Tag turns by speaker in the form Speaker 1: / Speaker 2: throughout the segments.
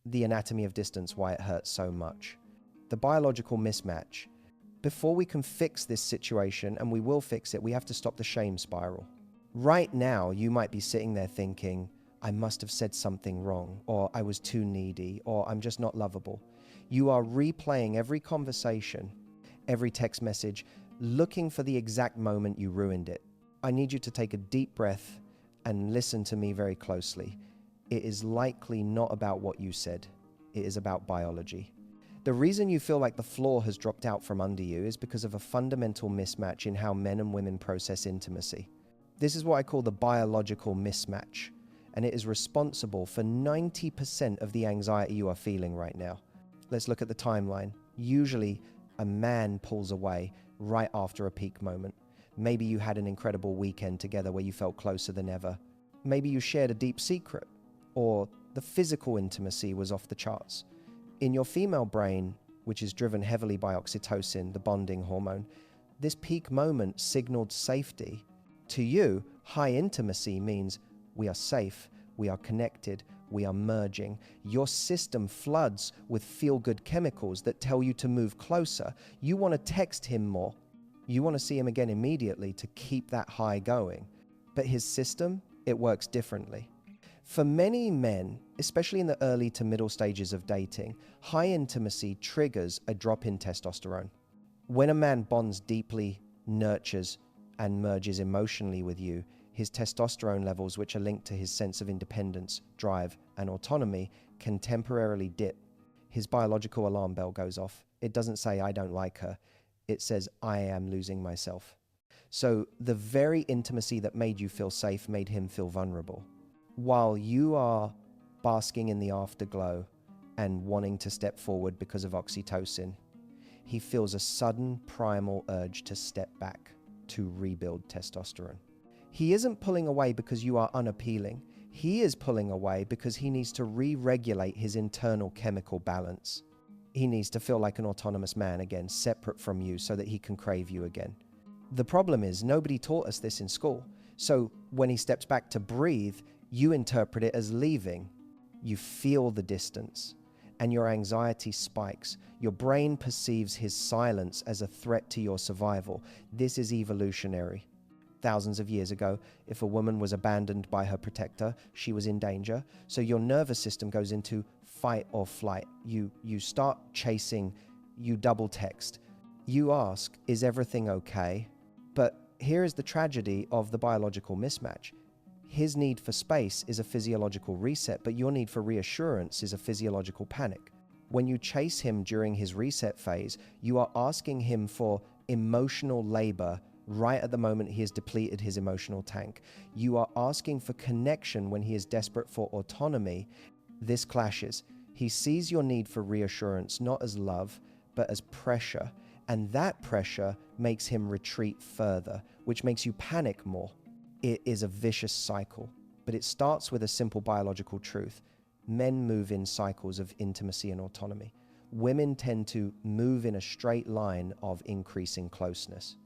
Speaker 1: the anatomy of distance, why it hurts so much. The biological mismatch. Before we can fix this situation, and we will fix it, we have to stop the shame spiral. Right now, you might be sitting there thinking, I must have said something wrong, or I was too needy, or I'm just not lovable. You are replaying every conversation, every text message, looking for the exact moment you ruined it. I need you to take a deep breath and listen to me very closely. It is likely not about what you said. It is about biology. The reason you feel like the floor has dropped out from under you is because of a fundamental mismatch in how men and women process intimacy. This is what I call the biological mismatch, and it is responsible for 90% of the anxiety you are feeling right now. Let's look at the timeline. Usually, a man pulls away right after a peak moment. Maybe you had an incredible weekend together where you felt closer than ever. Maybe you shared a deep secret, or the physical intimacy was off the charts. In your female brain, which is driven heavily by oxytocin, the bonding hormone, this peak moment signaled safety. To you, high intimacy means we are safe, we are connected, we are merging. Your system floods with feel-good chemicals that tell you to move closer. You want to text him more. You want to see him again immediately to keep that high going. But his system, it works differently. For many men, especially in the early to middle stages of dating, high intimacy triggers a drop in testosterone. When a man bonds deeply, nurtures, and merges emotionally with you, his testosterone levels, which are linked to his sense of independence, drive, and autonomy, can temporarily dip. His biological alarm bell goes off. It doesn't say, I don't like her. It says, I am losing myself. So the very intimacy that made you feel safe made him feel vulnerable. While you are basking in the afterglow and wanting to step forward because of oxytocin, he feels a sudden primal urge to step back to rebuild testosterone. He isn't pulling away because you are unappealing. He is pulling away because he needs to re-regulate his internal chemical balance. He needs to feel like an autonomous man again, separate from you so that he can crave you again. The problem is nobody taught us this in school. So when he steps back to breathe, you interpret it as leaving. You feel the distance and your anxiety spikes. Your brain perceives his silence as a threat to your survival. This is evolutionary. Thousands of years ago, if a woman was abandoned by her protector, she was in danger. So your nervous system goes into fight or flight. You start chasing, you double text. You ask, is everything okay? But here is the tragedy of the biological mismatch. His need for space is a physiological reset, but your need for reassurance is a physiological panic. When you chase him during his reset phase, you are asking him for emotional labor right at the moment he has depleted his emotional tank. You are asking for connection when he is desperate for autonomy. This clashes. He sees your need for reassurance not as love, but as pressure, and that pressure makes him retreat further, which makes you panic more. It is a vicious cycle, but it starts with a simple biological truth. Men move in cycles of intimacy and autonomy. Women tend to move in a straight line of increasing closeness.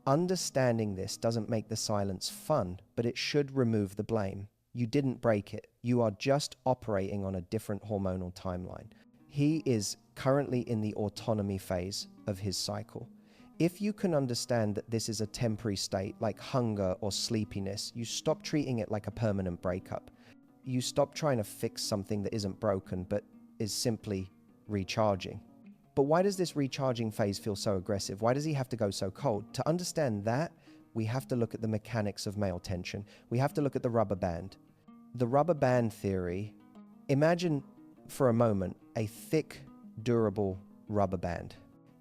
Speaker 1: Understanding this doesn't make the silence fun, but it should remove the blame. You didn't break it. You are just operating on a different hormonal timeline. He is currently in the autonomy phase of his cycle. If you can understand that this is a temporary state like hunger or sleepiness, you stop treating it like a permanent breakup. You stop trying to fix something that isn't broken but is simply recharging. But why does this recharging phase feel so aggressive? Why does he have to go so cold? To understand that, we have to look at the mechanics of male tension. We have to look at the rubber band. The rubber band theory, imagine for a moment a thick, durable rubber band.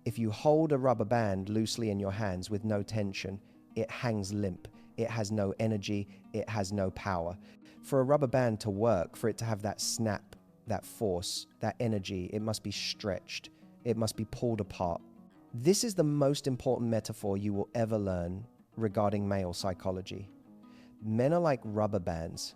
Speaker 1: If you hold a rubber band loosely in your hands with no tension, it hangs limp. It has no energy. It has no power. For a rubber band to work, for it to have that snap, that force, that energy, it must be stretched. It must be pulled apart. This is the most important metaphor you will ever learn regarding male psychology. Men are like rubber bands.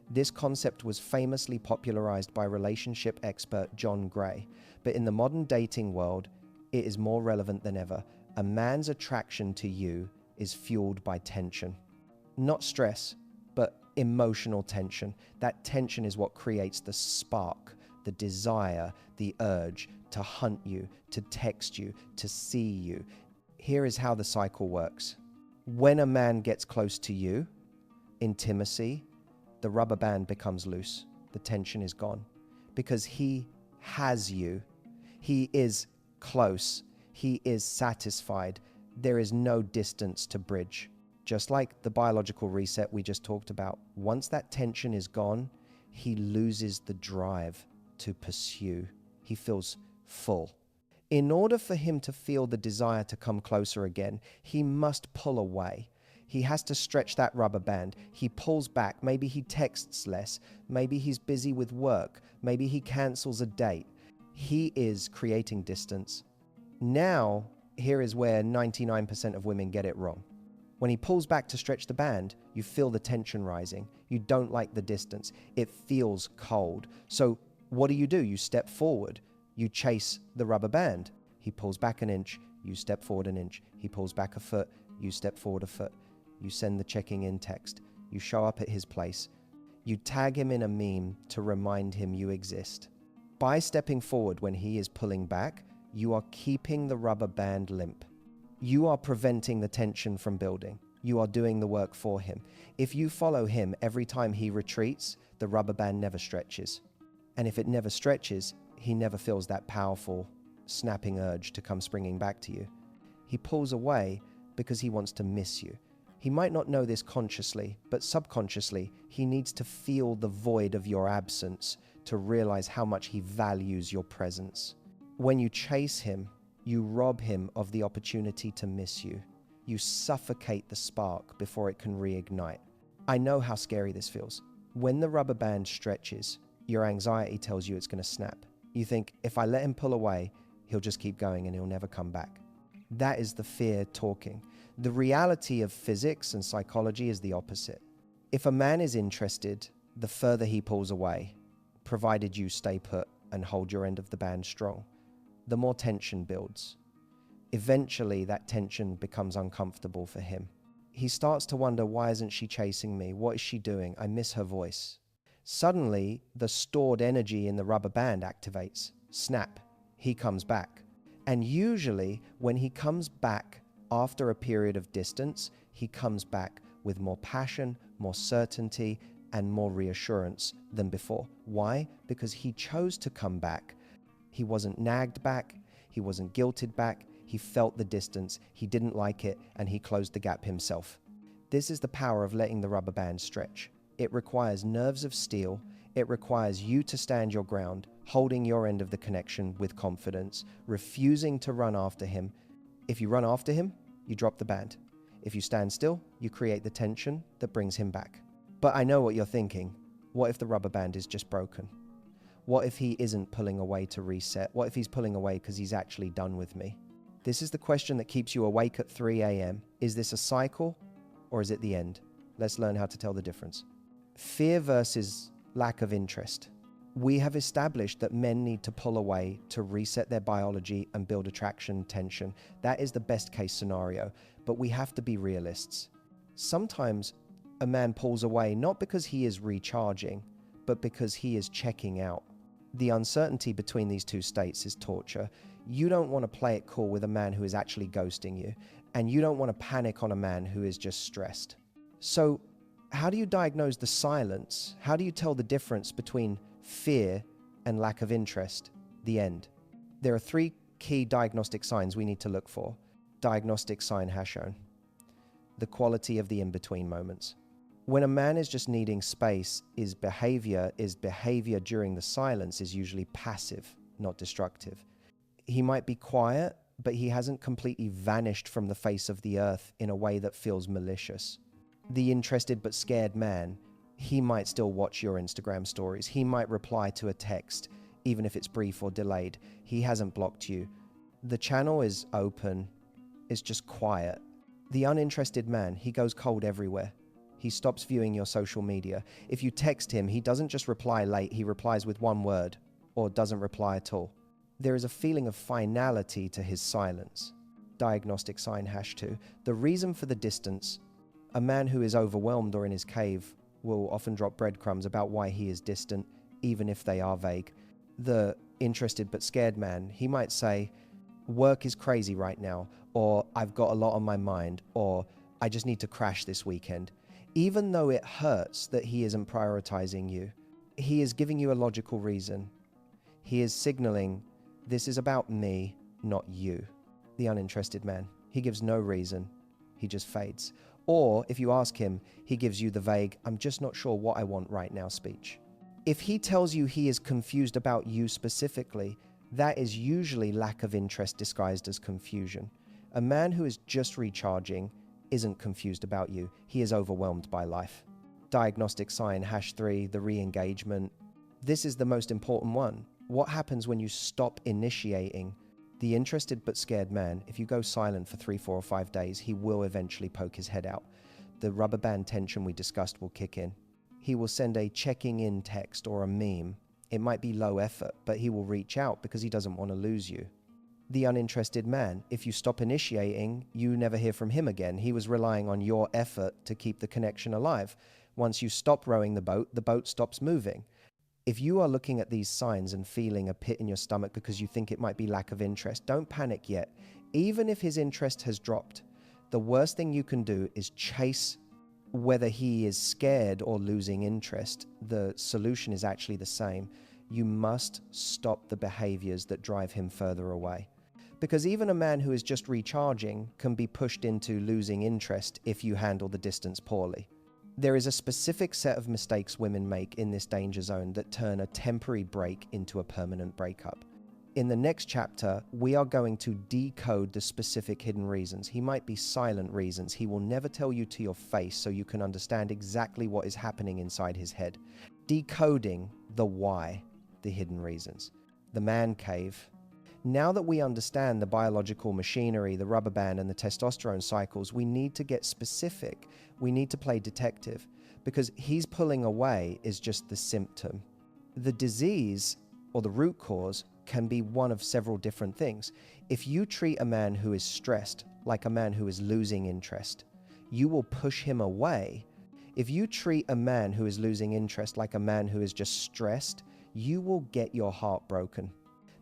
Speaker 1: This concept was famously popularized by relationship expert John Gray, but in the modern dating world, it is more relevant than ever. A man's attraction to you is fueled by tension. Not stress, but emotional tension. That tension is what creates the spark, the the desire, the urge to hunt you, to text you, to see you. Here is how the cycle works. When a man gets close to you, intimacy, the rubber band becomes loose. The tension is gone because he has you. He is close. He is satisfied. There is no distance to bridge. Just like the biological reset we just talked about, once that tension is gone, he loses the drive to pursue. He feels full. In order for him to feel the desire to come closer again, he must pull away. He has to stretch that rubber band. He pulls back. Maybe he texts less. Maybe he's busy with work. Maybe he cancels a date. He is creating distance. Now, here is where 99% of women get it wrong. When he pulls back to stretch the band, you feel the tension rising. You don't like the distance. It feels cold. So what do? You step forward. You chase the rubber band. He pulls back an inch. You step forward an inch. He pulls back a foot. You step forward a foot. You send the checking in text. You show up at his place. You tag him in a meme to remind him you exist. By stepping forward when he is pulling back, you are keeping the rubber band limp. You are preventing the tension from building. You are doing the work for him. If you follow him every time he retreats, the rubber band never stretches. And if it never stretches, he never feels that powerful, snapping urge to come springing back to you. He pulls away because he wants to miss you. He might not know this consciously, but subconsciously, he needs to feel the void of your absence to realize how much he values your presence. When you chase him, you rob him of the opportunity to miss you. You suffocate the spark before it can reignite. I know how scary this feels. When the rubber band stretches, your anxiety tells you it's going to snap. You think, if I let him pull away, he'll just keep going and he'll never come back. That is the fear talking. The reality of physics and psychology is the opposite. If a man is interested, the further he pulls away, provided you stay put and hold your end of the band strong, the more tension builds. Eventually, that tension becomes uncomfortable for him. He starts to wonder, why isn't she chasing me? What is she doing? I miss her voice. Suddenly, the stored energy in the rubber band activates. Snap. He comes back. And usually, when he comes back after a period of distance, he comes back with more passion, more certainty, and more reassurance than before. Why? Because he chose to come back. He wasn't nagged back. He wasn't guilted back. He felt the distance. He didn't like it, and he closed the gap himself. This is the power of letting the rubber band stretch. It requires nerves of steel. It requires you to stand your ground, holding your end of the connection with confidence, refusing to run after him. If you run after him, you drop the band. If you stand still, you create the tension that brings him back. But I know what you're thinking. What if the rubber band is just broken? What if he isn't pulling away to reset? What if he's pulling away because he's actually done with me? This is the question that keeps you awake at 3 a.m. Is this a cycle or is it the end? Let's learn how to tell the difference. Fear versus lack of interest. We have established that men need to pull away to reset their biology and build attraction tension. That is the best case scenario, but we have to be realists. Sometimes a man pulls away not because he is recharging, but because he is checking out. The uncertainty between these two states is torture. You don't want to play it cool with a man who is actually ghosting you, and you don't want to panic on a man who is just stressed. So, how do you diagnose the silence? How do you tell the difference between fear and lack of interest? The end. There are 3 key diagnostic signs we need to look for. Diagnostic sign has shown. The quality of the in-between moments. When a man is just needing space, his behavior during the silence is usually passive, not destructive. He might be quiet, but he hasn't completely vanished from the face of the earth in a way that feels malicious. The interested but scared man, he might still watch your Instagram stories. He might reply to a text, even if it's brief or delayed. He hasn't blocked you. The channel is open. It's just quiet. The uninterested man, he goes cold everywhere. He stops viewing your social media. If you text him, he doesn't just reply late. He replies with 1 word or doesn't reply at all. There is a feeling of finality to his silence. Diagnostic sign #2. The reason for the distance. A man who is overwhelmed or in his cave will often drop breadcrumbs about why he is distant, even if they are vague. the interested but scared man, he might say, work is crazy right now, or I've got a lot on my mind, or I just need to crash this weekend. Even though it hurts that he isn't prioritizing you, he is giving you a logical reason. He is signaling, this is about me, not you. The uninterested man, he gives no reason. He just fades. Or if you ask him, he gives you the vague, I'm just not sure what I want right now speech. If he tells you he is confused about you specifically, that is usually lack of interest disguised as confusion. A man who is just recharging isn't confused about you. He is overwhelmed by life. Diagnostic sign #3, the re-engagement. This is the most important one. What happens when you stop initiating? The interested but scared man, if you go silent for 3, 4, or 5 days, he will eventually poke his head out. The rubber band tension we discussed will kick in. He will send a checking in text or a meme. It might be low effort, but he will reach out because he doesn't want to lose you. The uninterested man, if you stop initiating, you never hear from him again. He was relying on your effort to keep the connection alive. Once you stop rowing the boat stops moving. If you are looking at these signs and feeling a pit in your stomach because you think it might be lack of interest, don't panic yet. Even if his interest has dropped, the worst thing you can do is chase whether he is scared or losing interest. The solution is actually the same. You must stop the behaviors that drive him further away. Because even a man who is just recharging can be pushed into losing interest if you handle the distance poorly. There is a specific set of mistakes women make in this danger zone that turn a temporary break into a permanent breakup. In the next chapter, we are going to decode the specific hidden reasons. He might be silent reasons. He will never tell you to your face so you can understand exactly what is happening inside his head. Decoding the why, the hidden reasons. The man cave. Now that we understand the biological machinery, the rubber band, and the testosterone cycles, we need to get specific. We need to play detective, because he's pulling away is just the symptom. The disease, or the root cause, can be one of several different things. If you treat a man who is stressed like a man who is losing interest, you will push him away. If you treat a man who is losing interest like a man who is just stressed, you will get your heart broken.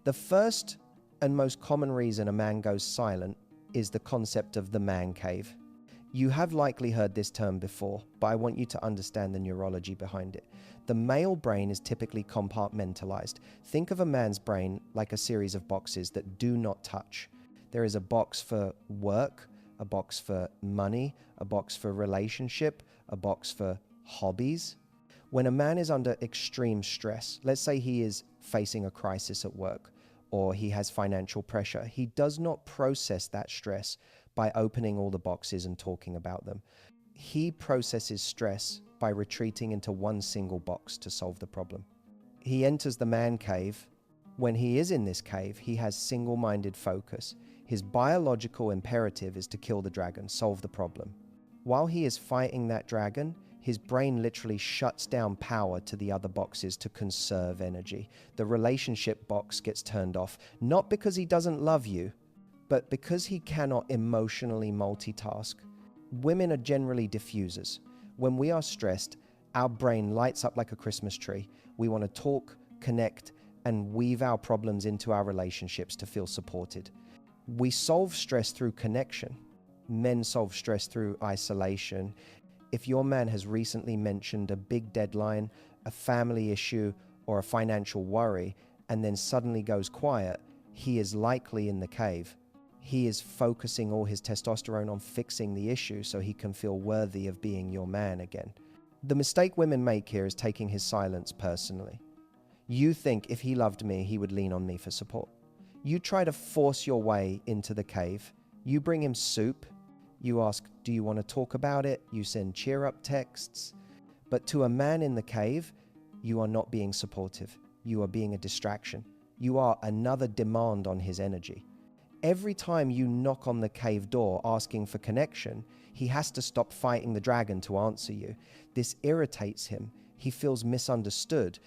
Speaker 1: The first and most common reason a man goes silent is the concept of the man cave. You have likely heard this term before, but I want you to understand the neurology behind it. The male brain is typically compartmentalized. Think of a man's brain like a series of boxes that do not touch. There is a box for work, a box for money, a box for relationship, a box for hobbies. When a man is under extreme stress, let's say he is facing a crisis at work, or he has financial pressure, he does not process that stress by opening all the boxes and talking about them. He processes stress by retreating into one single box to solve the problem. He enters the man cave. When he is in this cave, he has single-minded focus. His biological imperative is to kill the dragon, solve the problem. While he is fighting that dragon, his brain literally shuts down power to the other boxes to conserve energy. The relationship box gets turned off, not because he doesn't love you, but because he cannot emotionally multitask. Women are generally diffusers. When we are stressed, our brain lights up like a Christmas tree. We want to talk, connect, and weave our problems into our relationships to feel supported. We solve stress through connection. Men solve stress through isolation. If your man has recently mentioned a big deadline, a family issue, or a financial worry, and then suddenly goes quiet, he is likely in the cave. He is focusing all his testosterone on fixing the issue so he can feel worthy of being your man again. The mistake women make here is taking his silence personally. You think if he loved me, he would lean on me for support. You try to force your way into the cave. You bring him soup. You ask, do you want to talk about it? You send cheer-up texts. But to a man in the cave, you are not being supportive. You are being a distraction. You are another demand on his energy. Every time you knock on the cave door asking for connection, he has to stop fighting the dragon to answer you. This irritates him. He feels misunderstood.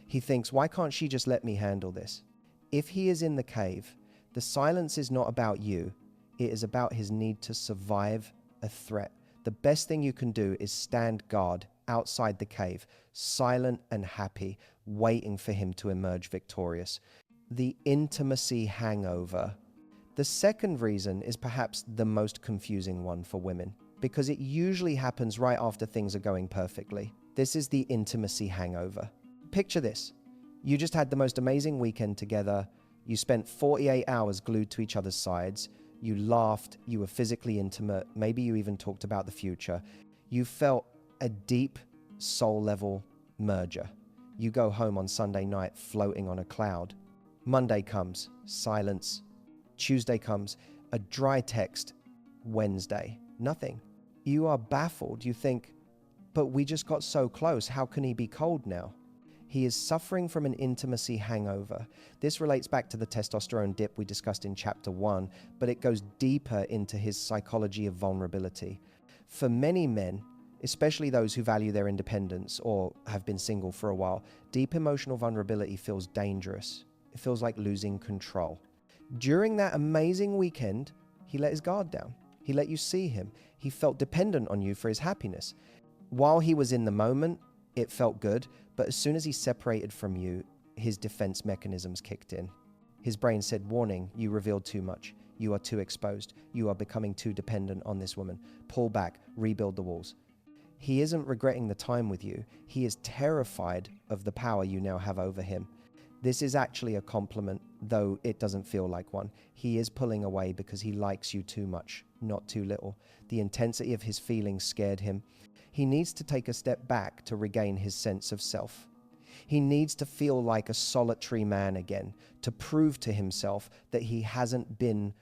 Speaker 1: He thinks, why can't she just let me handle this? If he is in the cave, the silence is not about you. It is about his need to survive a threat. The best thing you can do is stand guard outside the cave, silent and happy, waiting for him to emerge victorious. The intimacy hangover. The second reason is perhaps the most confusing one for women, because it usually happens right after things are going perfectly. This is the intimacy hangover. Picture this. You just had the most amazing weekend together. You spent 48 hours glued to each other's sides. You laughed. You were physically intimate. Maybe you even talked about the future. You felt a deep soul-level merger. You go home on Sunday night floating on a cloud. Monday comes, silence. Tuesday comes, a dry text. Wednesday, nothing. You are baffled. You think, but we just got so close. How can he be cold now? He is suffering from an intimacy hangover. This relates back to the testosterone dip we discussed in chapter 1, but it goes deeper into his psychology of vulnerability. For many men, especially those who value their independence or have been single for a while, deep emotional vulnerability feels dangerous. It feels like losing control. During that amazing weekend, he let his guard down. He let you see him. He felt dependent on you for his happiness. While he was in the moment, it felt good, but as soon as he separated from you, his defense mechanisms kicked in. His brain said, warning, you revealed too much. You are too exposed. You are becoming too dependent on this woman. Pull back, rebuild the walls. He isn't regretting the time with you. He is terrified of the power you now have over him. This is actually a compliment, though it doesn't feel like one. He is pulling away because he likes you too much, not too little. The intensity of his feelings scared him. He needs to take a step back to regain his sense of self. He needs to feel like a solitary man again, to prove to himself that he hasn't been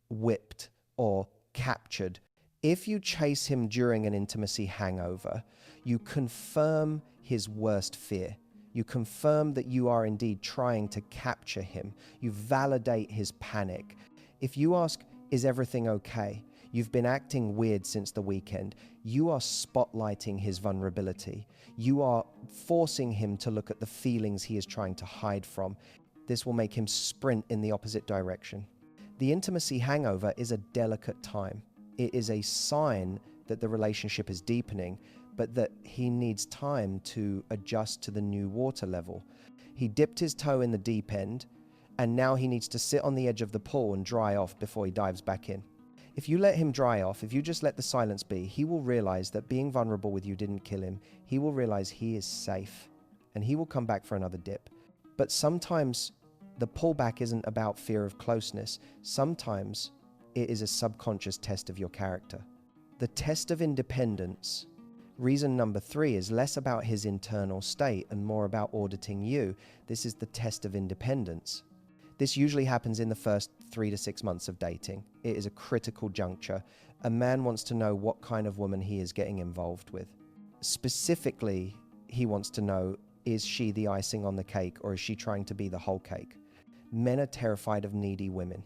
Speaker 1: whipped or captured. If you chase him during an intimacy hangover, you confirm his worst fear. You confirm that you are indeed trying to capture him. You validate his panic. If you ask, is everything okay? You've been acting weird since the weekend. You are spotlighting his vulnerability. You are forcing him to look at the feelings he is trying to hide from. This will make him sprint in the opposite direction. The intimacy hangover is a delicate time. It is a sign that the relationship is deepening, but that he needs time to adjust to the new water level. He dipped his toe in the deep end, and now he needs to sit on the edge of the pool and dry off before he dives back in. If you let him dry off, if you just let the silence be, he will realize that being vulnerable with you didn't kill him. He will realize he is safe, and he will come back for another dip. But sometimes the pullback isn't about fear of closeness. Sometimes it is a subconscious test of your character. The test of independence. Reason number 3 is less about his internal state and more about auditing you. This is the test of independence. This usually happens in the first 3 to 6 months of dating. It is a critical juncture. A man wants to know what kind of woman he is getting involved with. Specifically, he wants to know, is she the icing on the cake or is she trying to be the whole cake? Men are terrified of needy women.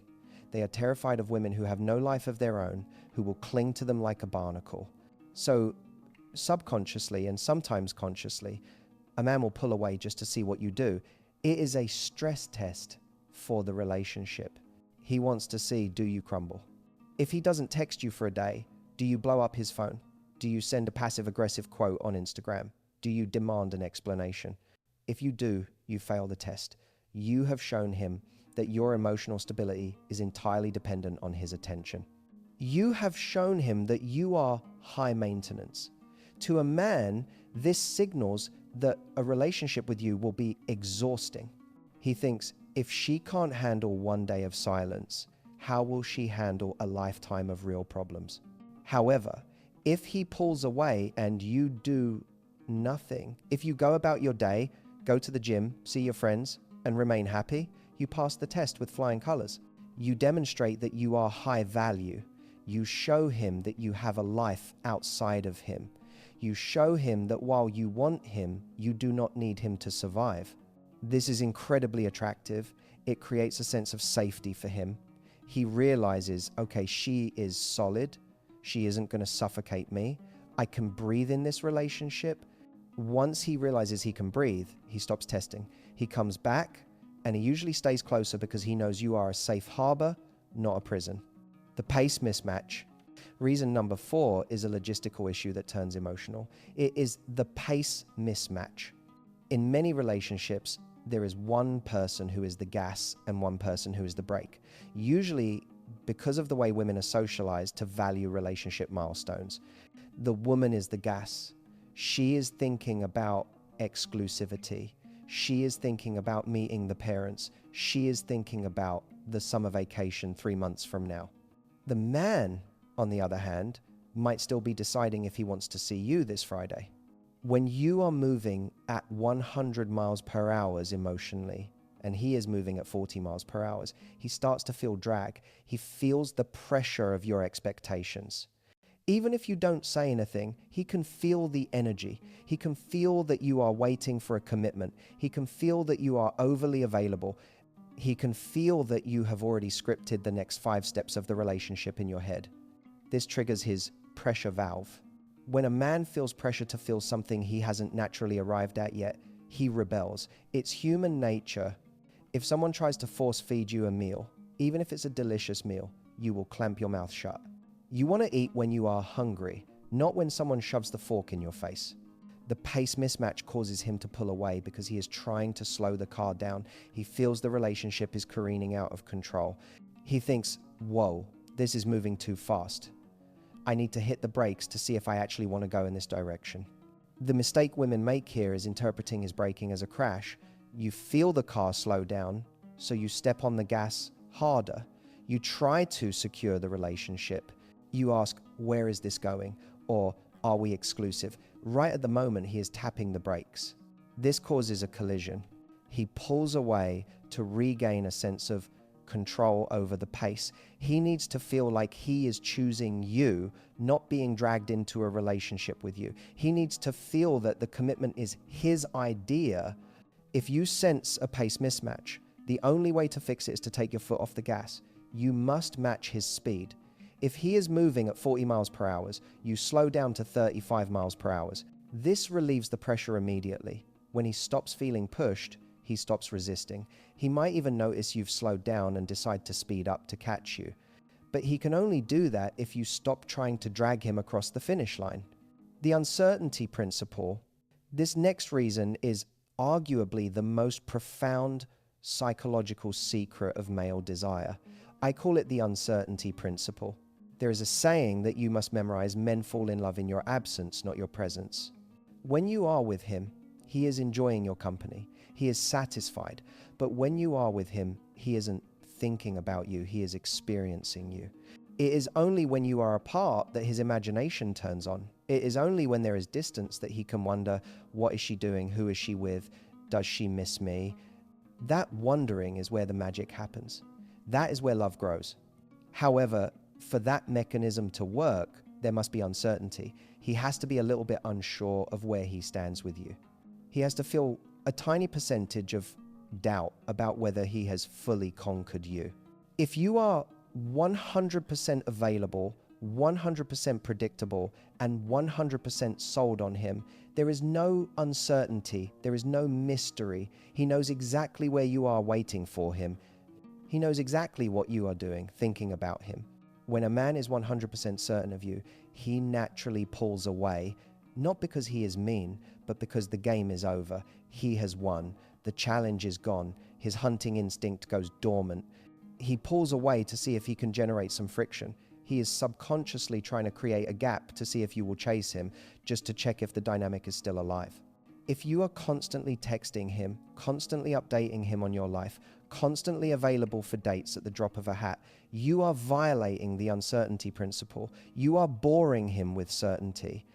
Speaker 1: They are terrified of women who have no life of their own, who will cling to them like a barnacle. So subconsciously and sometimes consciously, a man will pull away just to see what you do. It is a stress test for the relationship. He wants to see, do you crumble? If he doesn't text you for a day, do you blow up his phone? Do you send a passive-aggressive quote on Instagram? Do you demand an explanation? If you do, you fail the test. You have shown him that your emotional stability is entirely dependent on his attention. You have shown him that you are high maintenance. To a man, this signals that a relationship with you will be exhausting. He thinks, if she can't handle one day of silence, how will she handle a lifetime of real problems? However, if he pulls away and you do nothing, if you go about your day, go to the gym, see your friends, and remain happy, you pass the test with flying colors. You demonstrate that you are high value. You show him that you have a life outside of him. You show him that while you want him, you do not need him to survive. This is incredibly attractive. It creates a sense of safety for him. He realizes, okay, she is solid. She isn't going to suffocate me. I can breathe in this relationship. Once he realizes he can breathe, he stops testing. He comes back, and he usually stays closer because he knows you are a safe harbor, not a prison. The pace mismatch. Reason number 4 is a logistical issue that turns emotional. It is the pace mismatch. In many relationships, there is one person who is the gas and one person who is the brake. Usually, because of the way women are socialized to value relationship milestones, the woman is the gas. She is thinking about exclusivity. She is thinking about meeting the parents. She is thinking about the summer vacation 3 months from now. The man, on the other hand, might still be deciding if he wants to see you this Friday. When you are moving at 100 miles per hour emotionally, and he is moving at 40 miles per hour, he starts to feel drag. He feels the pressure of your expectations. Even if you don't say anything, he can feel the energy. He can feel that you are waiting for a commitment. He can feel that you are overly available. He can feel that you have already scripted the next 5 steps of the relationship in your head. This triggers his pressure valve. When a man feels pressure to feel something he hasn't naturally arrived at yet, he rebels. It's human nature. If someone tries to force feed you a meal, even if it's a delicious meal, you will clamp your mouth shut. You want to eat when you are hungry, not when someone shoves the fork in your face. The pace mismatch causes him to pull away because he is trying to slow the car down. He feels the relationship is careening out of control. He thinks, whoa, this is moving too fast. I need to hit the brakes to see if I actually want to go in this direction. The mistake women make here is interpreting his braking as a crash. You feel the car slow down, so you step on the gas harder. You try to secure the relationship. You ask, where is this going? Or are we exclusive? Right at the moment, he is tapping the brakes. This causes a collision. He pulls away to regain a sense of control over the pace. He needs to feel like he is choosing you, not being dragged into a relationship with you. He needs to feel that the commitment is his idea. If you sense a pace mismatch, the only way to fix it is to take your foot off the gas. You must match his speed. If he is moving at 40 miles per hour, you slow down to 35 miles per hour. This relieves the pressure immediately. When he stops feeling pushed, he stops resisting. He might even notice you've slowed down and decide to speed up to catch you. But he can only do that if you stop trying to drag him across the finish line. The uncertainty principle. This next reason is arguably the most profound psychological secret of male desire. I call it the uncertainty principle. There is a saying that you must memorize: men fall in love in your absence, not your presence. When you are with him, he is enjoying your company. He is satisfied. But when you are with him, he isn't thinking about you. He is experiencing you. It is only when you are apart that his imagination turns on. It is only when there is distance that he can wonder, what is she doing? Who is she with? Does she miss me? That wondering is where the magic happens. That is where love grows. However, for that mechanism to work, there must be uncertainty. He has to be a little bit unsure of where he stands with you. He has to feel a tiny percentage of doubt about whether he has fully conquered you. If you are 100% available, 100% predictable, and 100% sold on him, there is no uncertainty, there is no mystery. He knows exactly where you are waiting for him. He knows exactly what you are doing, thinking about him. When a man is 100% certain of you, he naturally pulls away, not because he is mean, but because the game is over. He has won. The challenge is gone. His hunting instinct goes dormant. He pulls away to see if he can generate some friction. He is subconsciously trying to create a gap to see if you will chase him, just to check if the dynamic is still alive. If you are constantly texting him, constantly updating him on your life, constantly available for dates at the drop of a hat, you are violating the uncertainty principle. You are boring him with certainty.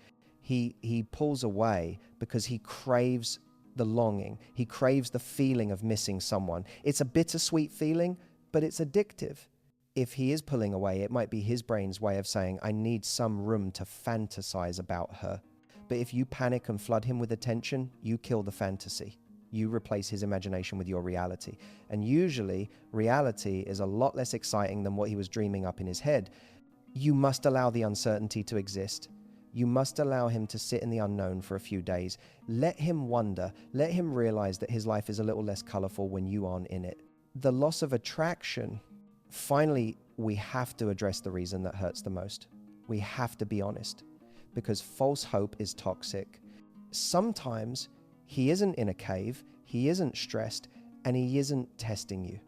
Speaker 1: He pulls away because he craves the longing. He craves the feeling of missing someone. It's a bittersweet feeling, but it's addictive. If he is pulling away, it might be his brain's way of saying, I need some room to fantasize about her. But if you panic and flood him with attention, you kill the fantasy. You replace his imagination with your reality. And usually, reality is a lot less exciting than what he was dreaming up in his head. You must allow the uncertainty to exist. You must allow him to sit in the unknown for a few days. Let him wonder. Let him realize that his life is a little less colorful when you aren't in it. The loss of attraction. Finally, we have to address the reason that hurts the most. We have to be honest, because false hope is toxic. Sometimes he isn't in a cave, he isn't stressed, and he isn't testing you.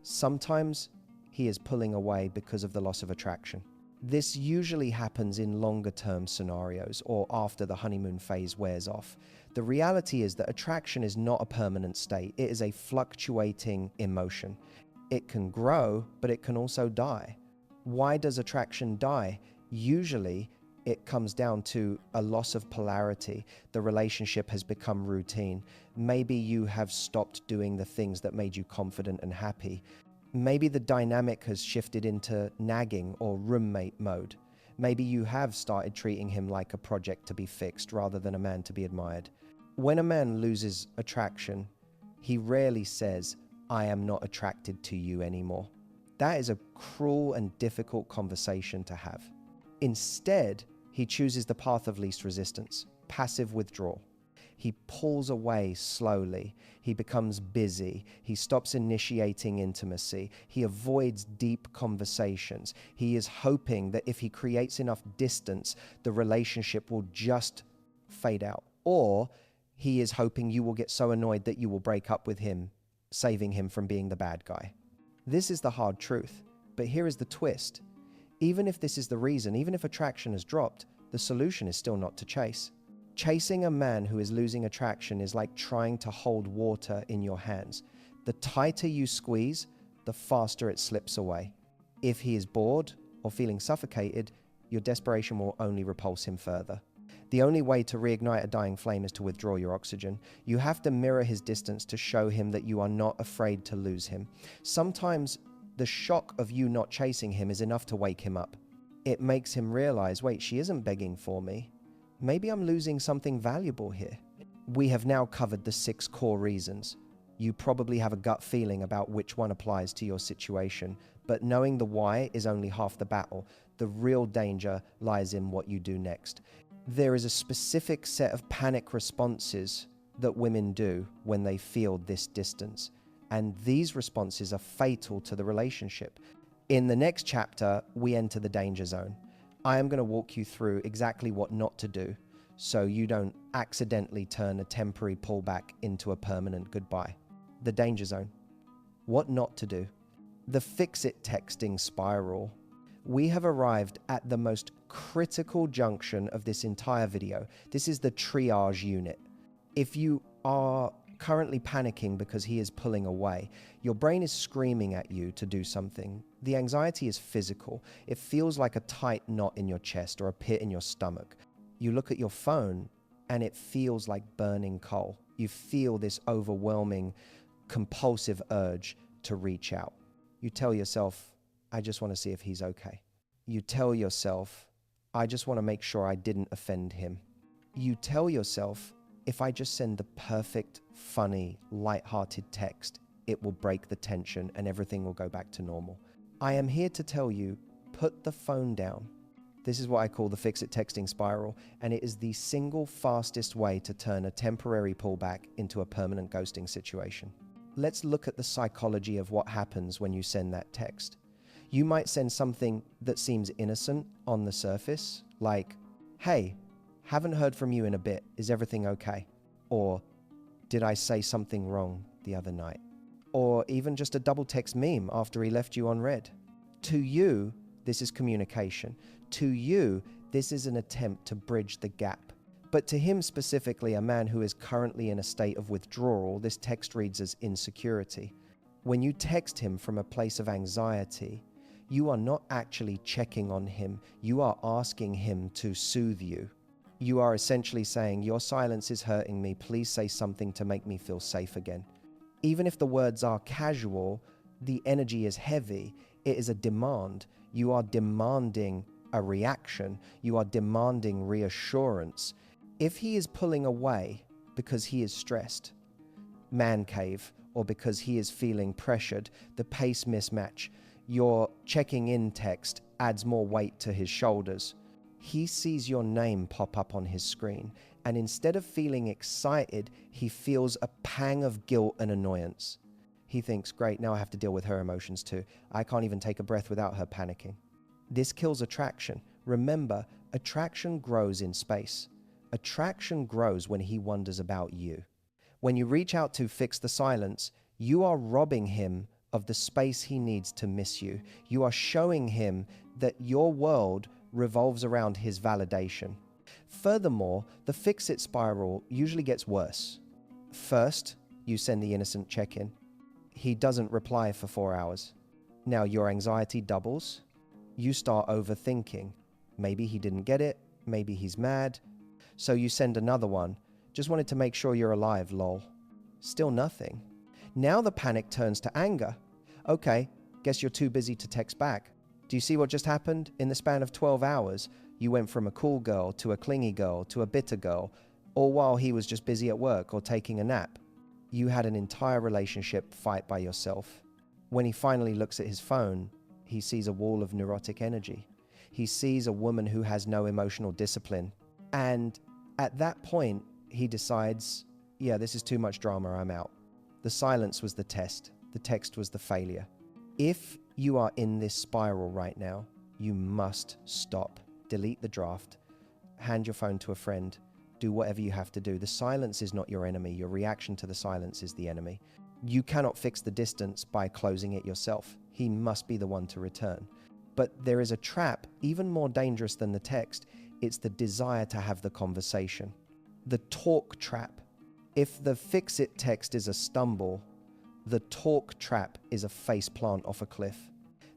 Speaker 1: Sometimes he is pulling away because of the loss of attraction. This usually happens in longer term scenarios or after the honeymoon phase wears off. The reality is that attraction is not a permanent state. It is a fluctuating emotion. It can grow, but it can also die. Why does attraction die? Usually, it comes down to a loss of polarity. The relationship has become routine. Maybe you have stopped doing the things that made you confident and happy. Maybe the dynamic has shifted into nagging or roommate mode. Maybe you have started treating him like a project to be fixed rather than a man to be admired. When a man loses attraction, he rarely says, "I am not attracted to you anymore." That is a cruel and difficult conversation to have. Instead, he chooses the path of least resistance, passive withdrawal. He pulls away slowly. He becomes busy. He stops initiating intimacy. He avoids deep conversations. He is hoping that if he creates enough distance, the relationship will just fade out. Or he is hoping you will get so annoyed that you will break up with him, saving him from being the bad guy. This is the hard truth. But here is the twist. Even if this is the reason, even if attraction has dropped, the solution is still not to chase. Chasing a man who is losing attraction is like trying to hold water in your hands. The tighter you squeeze, the faster it slips away. If he is bored or feeling suffocated, your desperation will only repulse him further. The only way to reignite a dying flame is to withdraw your oxygen. You have to mirror his distance to show him that you are not afraid to lose him. Sometimes the shock of you not chasing him is enough to wake him up. It makes him realize, wait, she isn't begging for me. Maybe I'm losing something valuable here. We have now covered the 6 core reasons. You probably have a gut feeling about which one applies to your situation, but knowing the why is only half the battle. The real danger lies in what you do next. There is a specific set of panic responses that women do when they feel this distance, and these responses are fatal to the relationship. In the next chapter, we enter the danger zone. I am going to walk you through exactly what not to do so you don't accidentally turn a temporary pullback into a permanent goodbye. The danger zone. What not to do. The fix-it texting spiral. We have arrived at the most critical junction of this entire video. This is the triage unit. If you are currently panicking because he is pulling away, your brain is screaming at you to do something. The anxiety is physical. It feels like a tight knot in your chest or a pit in your stomach. You look at your phone and it feels like burning coal. You feel this overwhelming, compulsive urge to reach out. You tell yourself, I just want to see if he's okay. You tell yourself, I just want to make sure I didn't offend him. You tell yourself, if I just send the perfect, funny, light-hearted text, it will break the tension and everything will go back to normal. I am here to tell you, put the phone down. This is what I call the fix-it texting spiral, and it is the single fastest way to turn a temporary pullback into a permanent ghosting situation. Let's look at the psychology of what happens when you send that text. You might send something that seems innocent on the surface, like, hey, haven't heard from you in a bit, is everything okay? Or, did I say something wrong the other night? Or even just a double text meme after he left you unread. To you, this is communication. To you, this is an attempt to bridge the gap. But to him specifically, a man who is currently in a state of withdrawal, this text reads as insecurity. When you text him from a place of anxiety, you are not actually checking on him. You are asking him to soothe you. You are essentially saying, your silence is hurting me. Please say something to make me feel safe again. Even if the words are casual, the energy is heavy. It is a demand. You are demanding a reaction. You are demanding reassurance. If he is pulling away because he is stressed, man cave, or because he is feeling pressured, the pace mismatch, your checking in text adds more weight to his shoulders. He sees your name pop up on his screen, and instead of feeling excited, he feels a pang of guilt and annoyance. He thinks, great, now I have to deal with her emotions too. I can't even take a breath without her panicking. This kills attraction. Remember, attraction grows in space. Attraction grows when he wonders about you. When you reach out to fix the silence, you are robbing him of the space he needs to miss you. You are showing him that your world revolves around his validation. Furthermore, the fix-it spiral usually gets worse. First, you send the innocent check-in. He doesn't reply for 4 hours. Now your anxiety doubles. You start overthinking. Maybe he didn't get it. Maybe he's mad. So you send another one. Just wanted to make sure you're alive, lol. Still nothing. Now the panic turns to anger. Okay, guess you're too busy to text back. Do you see what just happened? In the span of 12 hours, you went from a cool girl to a clingy girl to a bitter girl, all while he was just busy at work or taking a nap. You had an entire relationship fight by yourself. When he finally looks at his phone, he sees a wall of neurotic energy. He sees a woman who has no emotional discipline. And at that point, he decides, yeah, this is too much drama, I'm out. The silence was the test. The text was the failure. If you are in this spiral right now, you must stop. Delete the draft. Hand your phone to a friend. Do whatever you have to do. The silence is not your enemy. Your reaction to the silence is the enemy. You cannot fix the distance by closing it yourself. He must be the one to return. But there is a trap even more dangerous than the text. It's the desire to have the conversation. The talk trap. If the fix-it text is a stumble, the talk trap is a face plant off a cliff.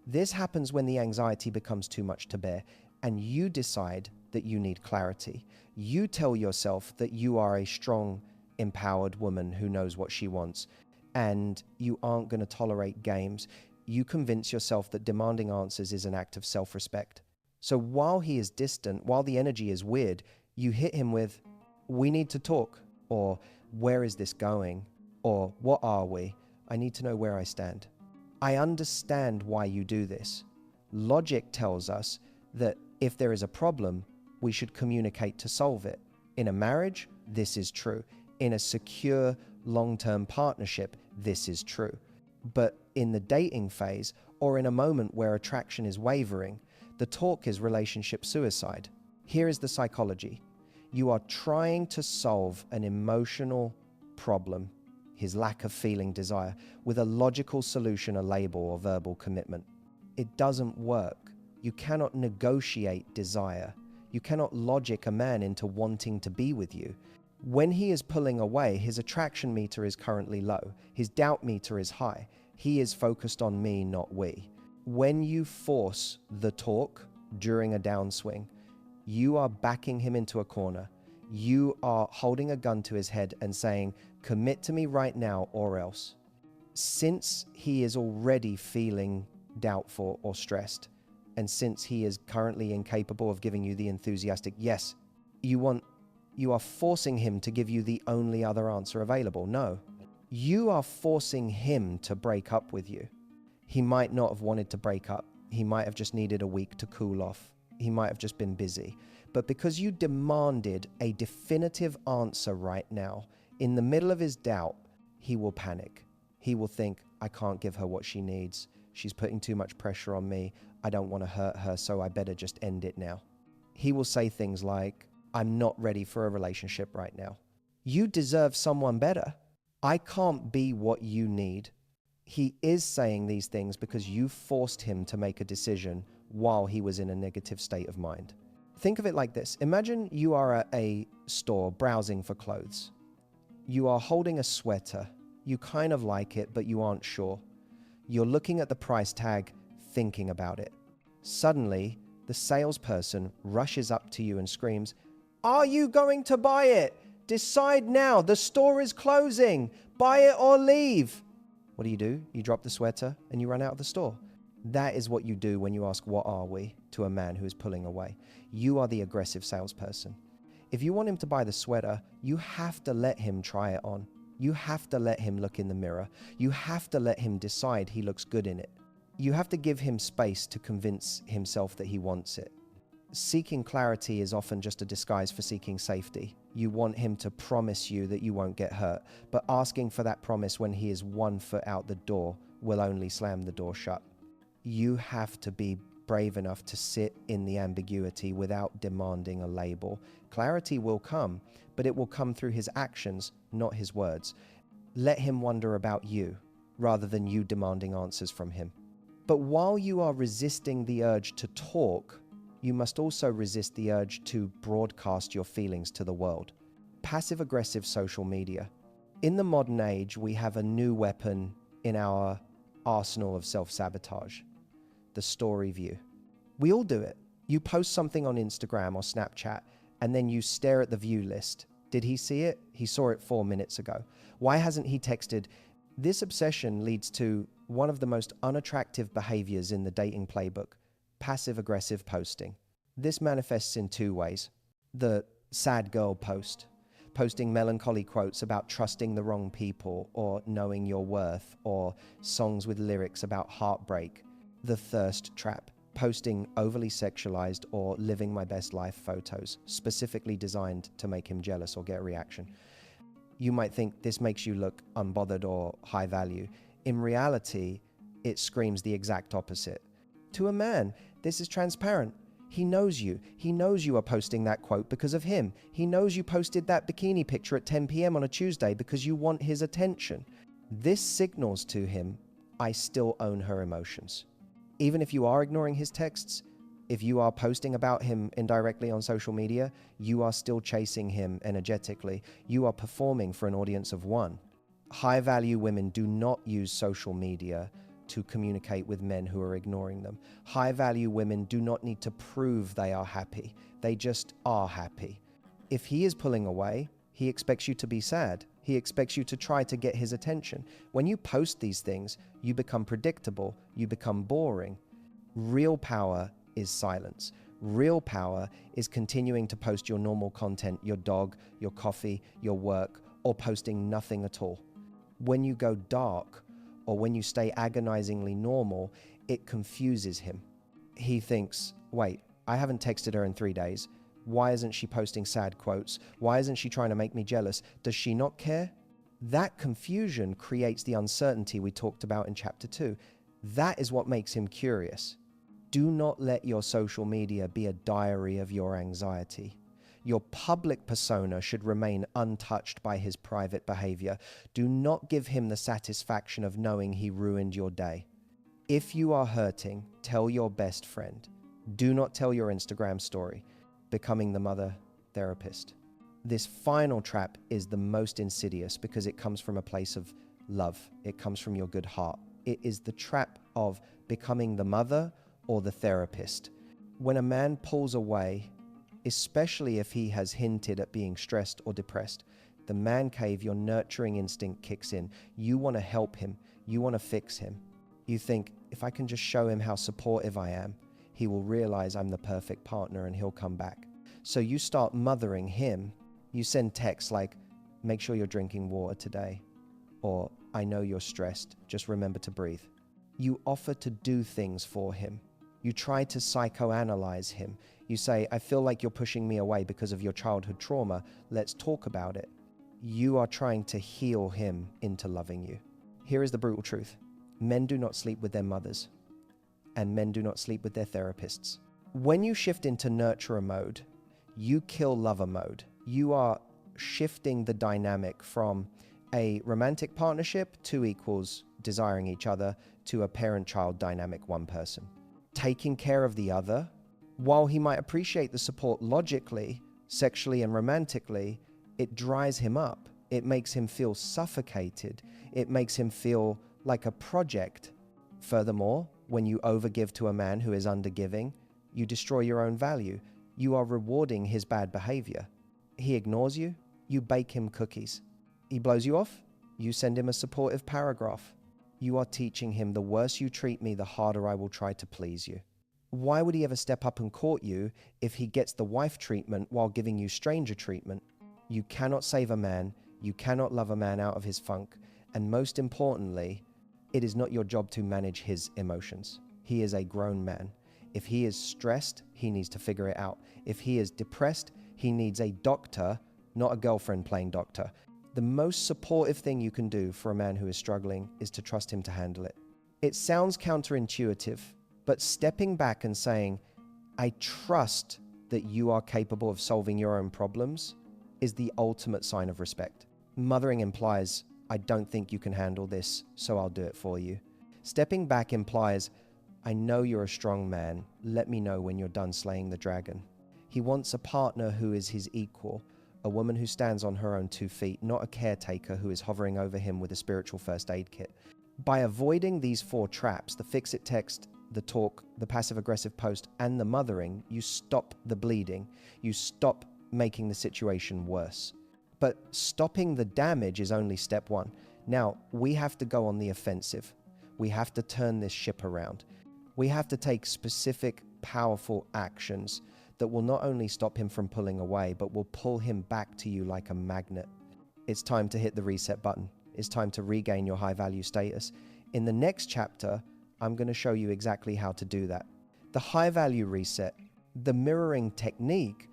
Speaker 1: This happens when the anxiety becomes too much to bear, and you decide that you need clarity. You tell yourself that you are a strong, empowered woman who knows what she wants, and you aren't going to tolerate games. You convince yourself that demanding answers is an act of self-respect. So while he is distant, while the energy is weird, you hit him with, "We need to talk," or "Where is this going?" or "What are we? I need to know where I stand." I understand why you do this. Logic tells us that if there is a problem, we should communicate to solve it. In a marriage, this is true. In a secure, long-term partnership, this is true. But in the dating phase, or in a moment where attraction is wavering, the talk is relationship suicide. Here is the psychology. You are trying to solve an emotional problem, his lack of feeling desire, with a logical solution, a label, or verbal commitment. It doesn't work. You cannot negotiate desire. You cannot logic a man into wanting to be with you. When he is pulling away, his attraction meter is currently low. His doubt meter is high. He is focused on me, not we. When you force the talk during a downswing, you are backing him into a corner. You are holding a gun to his head and saying, "Commit to me right now or else." Since he is already feeling doubtful or stressed, and since he is currently incapable of giving you the enthusiastic yes, you are forcing him to give you the only other answer available. No, you are forcing him to break up with you. He might not have wanted to break up. He might have just needed a week to cool off. He might have just been busy. But because you demanded a definitive answer right now, in the middle of his doubt, he will panic. He will think, "I can't give her what she needs. She's putting too much pressure on me. I don't want to hurt her, so I better just end it now." He will say things like, "I'm not ready for a relationship right now. You deserve someone better. I can't be what you need." He is saying these things because you forced him to make a decision while he was in a negative state of mind. Think of it like this. Imagine you are at a store browsing for clothes. You are holding a sweater. You kind of like it, but you aren't sure. You're looking at the price tag, thinking about it. Suddenly, the salesperson rushes up to you and screams, "Are you going to buy it? Decide now. The store is closing. Buy it or leave." What do? You drop the sweater and you run out of the store. That is what you do when you ask, "What are we?" to a man who is pulling away. You are the aggressive salesperson. If you want him to buy the sweater, you have to let him try it on. You have to let him look in the mirror. You have to let him decide he looks good in it. You have to give him space to convince himself that he wants it. Seeking clarity is often just a disguise for seeking safety. You want him to promise you that you won't get hurt, but asking for that promise when he is 1 foot out the door will only slam the door shut. You have to be brave enough to sit in the ambiguity without demanding a label. Clarity will come, but it will come through his actions, not his words. Let him wonder about you, rather than you demanding answers from him. But while you are resisting the urge to talk, you must also resist the urge to broadcast your feelings to the world. Passive-aggressive social media. In the modern age, we have a new weapon in our arsenal of self-sabotage: the story view. We all do it. You post something on Instagram or Snapchat, and then you stare at the view list. Did he see it? He saw it 4 minutes ago. Why hasn't he texted? This obsession leads to one of the most unattractive behaviors in the dating playbook: passive-aggressive posting. This manifests in 2 ways. The sad girl post, posting melancholy quotes about trusting the wrong people or knowing your worth, or songs with lyrics about heartbreak. The thirst trap, posting overly sexualized or living my best life photos, specifically designed to make him jealous or get a reaction. You might think this makes you look unbothered or high value. In reality, it screams the exact opposite. To a man, this is transparent. He knows you. He knows you are posting that quote because of him. He knows you posted that bikini picture at 10 p.m. on a Tuesday because you want his attention. This signals to him, I still own her emotions. Even if you are ignoring his texts, if you are posting about him indirectly on social media, you are still chasing him energetically. You are performing for an audience of one. High-value women do not use social media to communicate with men who are ignoring them. High-value women do not need to prove they are happy. They just are happy. If he is pulling away, he expects you to be sad. He expects you to try to get his attention. When you post these things, you become predictable. You become boring. Real power is silence. Real power is continuing to post your normal content, your dog, your coffee, your work, or posting nothing at all. When you go dark, or when you stay agonizingly normal, it confuses him. He thinks, wait, I haven't texted her in 3 days. Why isn't she posting sad quotes? Why isn't she trying to make me jealous? Does she not care? That confusion creates the uncertainty we talked about in chapter 2. That is what makes him curious. Do not let your social media be a diary of your anxiety. Your public persona should remain untouched by his private behavior. Do not give him the satisfaction of knowing he ruined your day. If you are hurting, tell your best friend. Do not tell your Instagram story. Becoming the mother therapist. This final trap is the most insidious because it comes from a place of love. It comes from your good heart. It is the trap of becoming the mother or the therapist. When a man pulls away, especially if he has hinted at being stressed or depressed, the man cave, your nurturing instinct kicks in. You want to help him. You want to fix him. You think, if I can just show him how supportive I am, he will realize I'm the perfect partner and he'll come back. So you start mothering him. You send texts like, make sure you're drinking water today. Or, I know you're stressed, just remember to breathe. You offer to do things for him. You try to psychoanalyze him. You say, I feel like you're pushing me away because of your childhood trauma. Let's talk about it. You are trying to heal him into loving you. Here is the brutal truth. Men do not sleep with their mothers, and men do not sleep with their therapists. When you shift into nurturer mode, you kill lover mode. You are shifting the dynamic from a romantic partnership, 2 equals desiring each other, to a parent-child dynamic, 1 person. Taking care of the other, while he might appreciate the support logically, sexually and romantically, it dries him up. It makes him feel suffocated. It makes him feel like a project. Furthermore, when you overgive to a man who is undergiving, you destroy your own value. You are rewarding his bad behavior. He ignores you, you bake him cookies. He blows you off, you send him a supportive paragraph. You are teaching him, the worse you treat me, the harder I will try to please you. Why would he ever step up and court you if he gets the wife treatment while giving you stranger treatment? You cannot save a man. You cannot love a man out of his funk. And most importantly, it is not your job to manage his emotions. He is a grown man. If he is stressed, he needs to figure it out. If he is depressed, he needs a doctor, not a girlfriend playing doctor. The most supportive thing you can do for a man who is struggling is to trust him to handle it. It sounds counterintuitive, But stepping back and saying, I trust that you are capable of solving your own problems, is the ultimate sign of respect. Mothering implies, I don't think you can handle this, so I'll do it for you. Stepping back implies, I know you're a strong man. Let me know when you're done slaying the dragon. He wants a partner who is his equal, a woman who stands on her own 2 feet, not a caretaker who is hovering over him with a spiritual first aid kit. By avoiding these 4 traps, the fix-it text, the talk, the passive-aggressive post, and the mothering, you stop the bleeding. You stop making the situation worse. But stopping the damage is only step 1. Now, we have to go on the offensive. We have to turn this ship around. We have to take specific, powerful actions that will not only stop him from pulling away, but will pull him back to you like a magnet. It's time to hit the reset button. It's time to regain your high-value status. In the next chapter, I'm going to show you exactly how to do that. The high-value reset, the mirroring technique,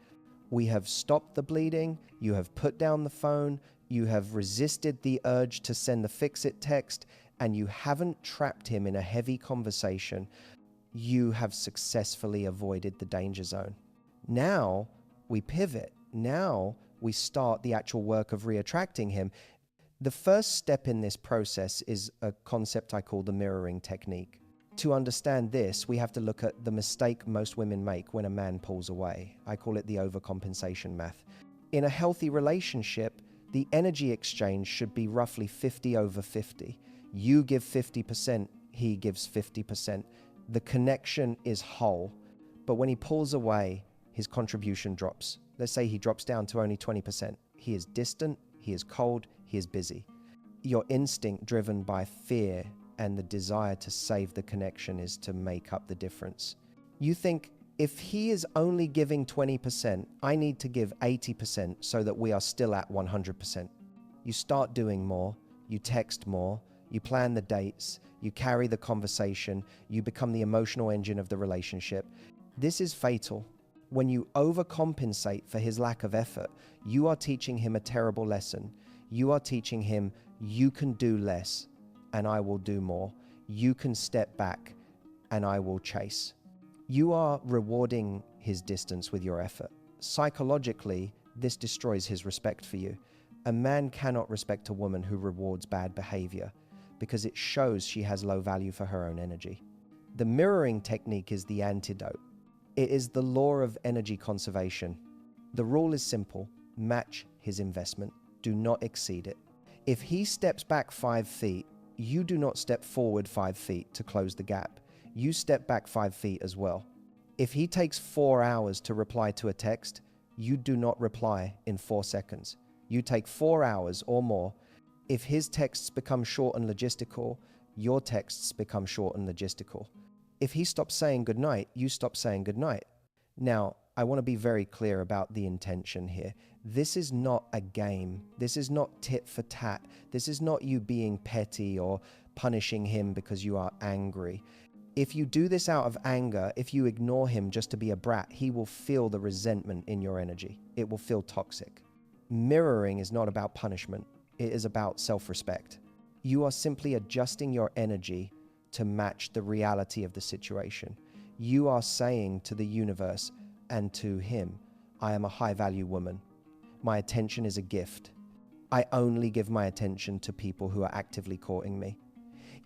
Speaker 1: we have stopped the bleeding, you have put down the phone, you have resisted the urge to send the fix-it text, and you haven't trapped him in a heavy conversation. You have successfully avoided the danger zone. Now we pivot. Now we start the actual work of reattracting him. The first step in this process is a concept I call the mirroring technique. To understand this, we have to look at the mistake most women make when a man pulls away. I call it the overcompensation math. In a healthy relationship, the energy exchange should be roughly 50/50. You give 50%, he gives 50%. The connection is whole. But when he pulls away, his contribution drops. Let's say he drops down to only 20%. He is distant, he is cold, he is busy. Your instinct driven by fear and the desire to save the connection is to make up the difference. You think, if he is only giving 20%, I need to give 80% so that we are still at 100%. You start doing more, you text more, you plan the dates, you carry the conversation, you become the emotional engine of the relationship. This is fatal. When you overcompensate for his lack of effort, you are teaching him a terrible lesson. You are teaching him, you can do less and I will do more. You can step back and I will chase. You are rewarding his distance with your effort. Psychologically, this destroys his respect for you. A man cannot respect a woman who rewards bad behavior because it shows she has low value for her own energy. The mirroring technique is the antidote. It is the law of energy conservation. The rule is simple: match his investment. Do not exceed it. If he steps back 5 feet, you do not step forward 5 feet to close the gap. You step back 5 feet as well. If he takes 4 hours to reply to a text, you do not reply in 4 seconds. You take 4 hours or more. If his texts become short and logistical, your texts become short and logistical. If he stops saying goodnight, you stop saying goodnight. Now, I want to be very clear about the intention here. This is not a game. This is not tit for tat. This is not you being petty or punishing him because you are angry. If you do this out of anger, if you ignore him just to be a brat, he will feel the resentment in your energy. It will feel toxic. Mirroring is not about punishment. It is about self-respect. You are simply adjusting your energy to match the reality of the situation. You are saying to the universe and to him, I am a high-value woman. My attention is a gift. I only give my attention to people who are actively courting me.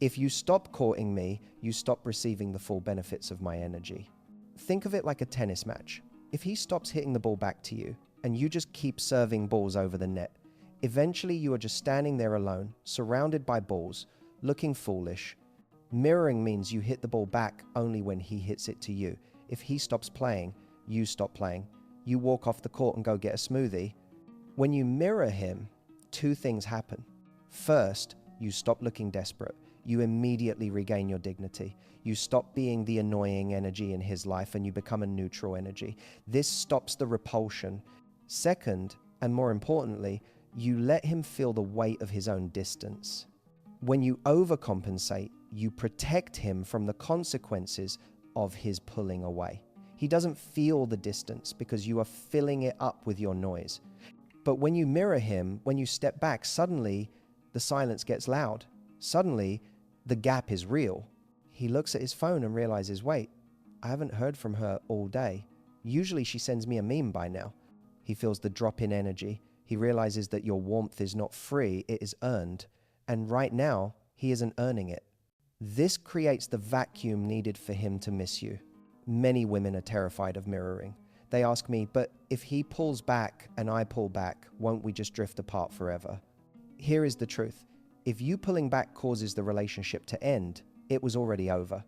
Speaker 1: If you stop courting me, you stop receiving the full benefits of my energy. Think of it like a tennis match. If he stops hitting the ball back to you and you just keep serving balls over the net, eventually you are just standing there alone, surrounded by balls, looking foolish. Mirroring means you hit the ball back only when he hits it to you. If he stops playing, you stop playing. You walk off the court and go get a smoothie. When you mirror him, 2 things happen. First, you stop looking desperate. You immediately regain your dignity. You stop being the annoying energy in his life and you become a neutral energy. This stops the repulsion. Second, and more importantly, you let him feel the weight of his own distance. When you overcompensate, you protect him from the consequences of his pulling away. He doesn't feel the distance because you are filling it up with your noise. But when you mirror him, when you step back, suddenly the silence gets loud. Suddenly, the gap is real. He looks at his phone and realizes, wait, I haven't heard from her all day. Usually she sends me a meme by now. He feels the drop in energy. He realizes that your warmth is not free, it is earned. And right now, he isn't earning it. This creates the vacuum needed for him to miss you. Many women are terrified of mirroring. They ask me, but if he pulls back and I pull back, won't we just drift apart forever? Here is the truth. If you pulling back causes the relationship to end, it was already over.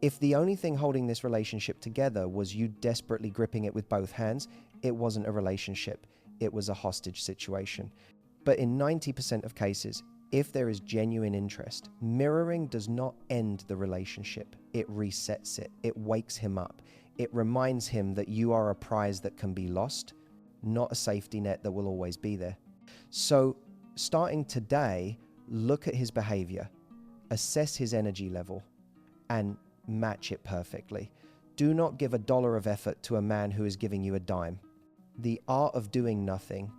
Speaker 1: If the only thing holding this relationship together was you desperately gripping it with both hands, it wasn't a relationship. It was a hostage situation. But in 90% of cases, if there is genuine interest, mirroring does not end the relationship. It resets it. It wakes him up. It reminds him that you are a prize that can be lost, not a safety net that will always be there. So, starting today, look at his behavior, assess his energy level, and match it perfectly. Do not give $1 of effort to a man who is giving you a dime. The art of doing nothing.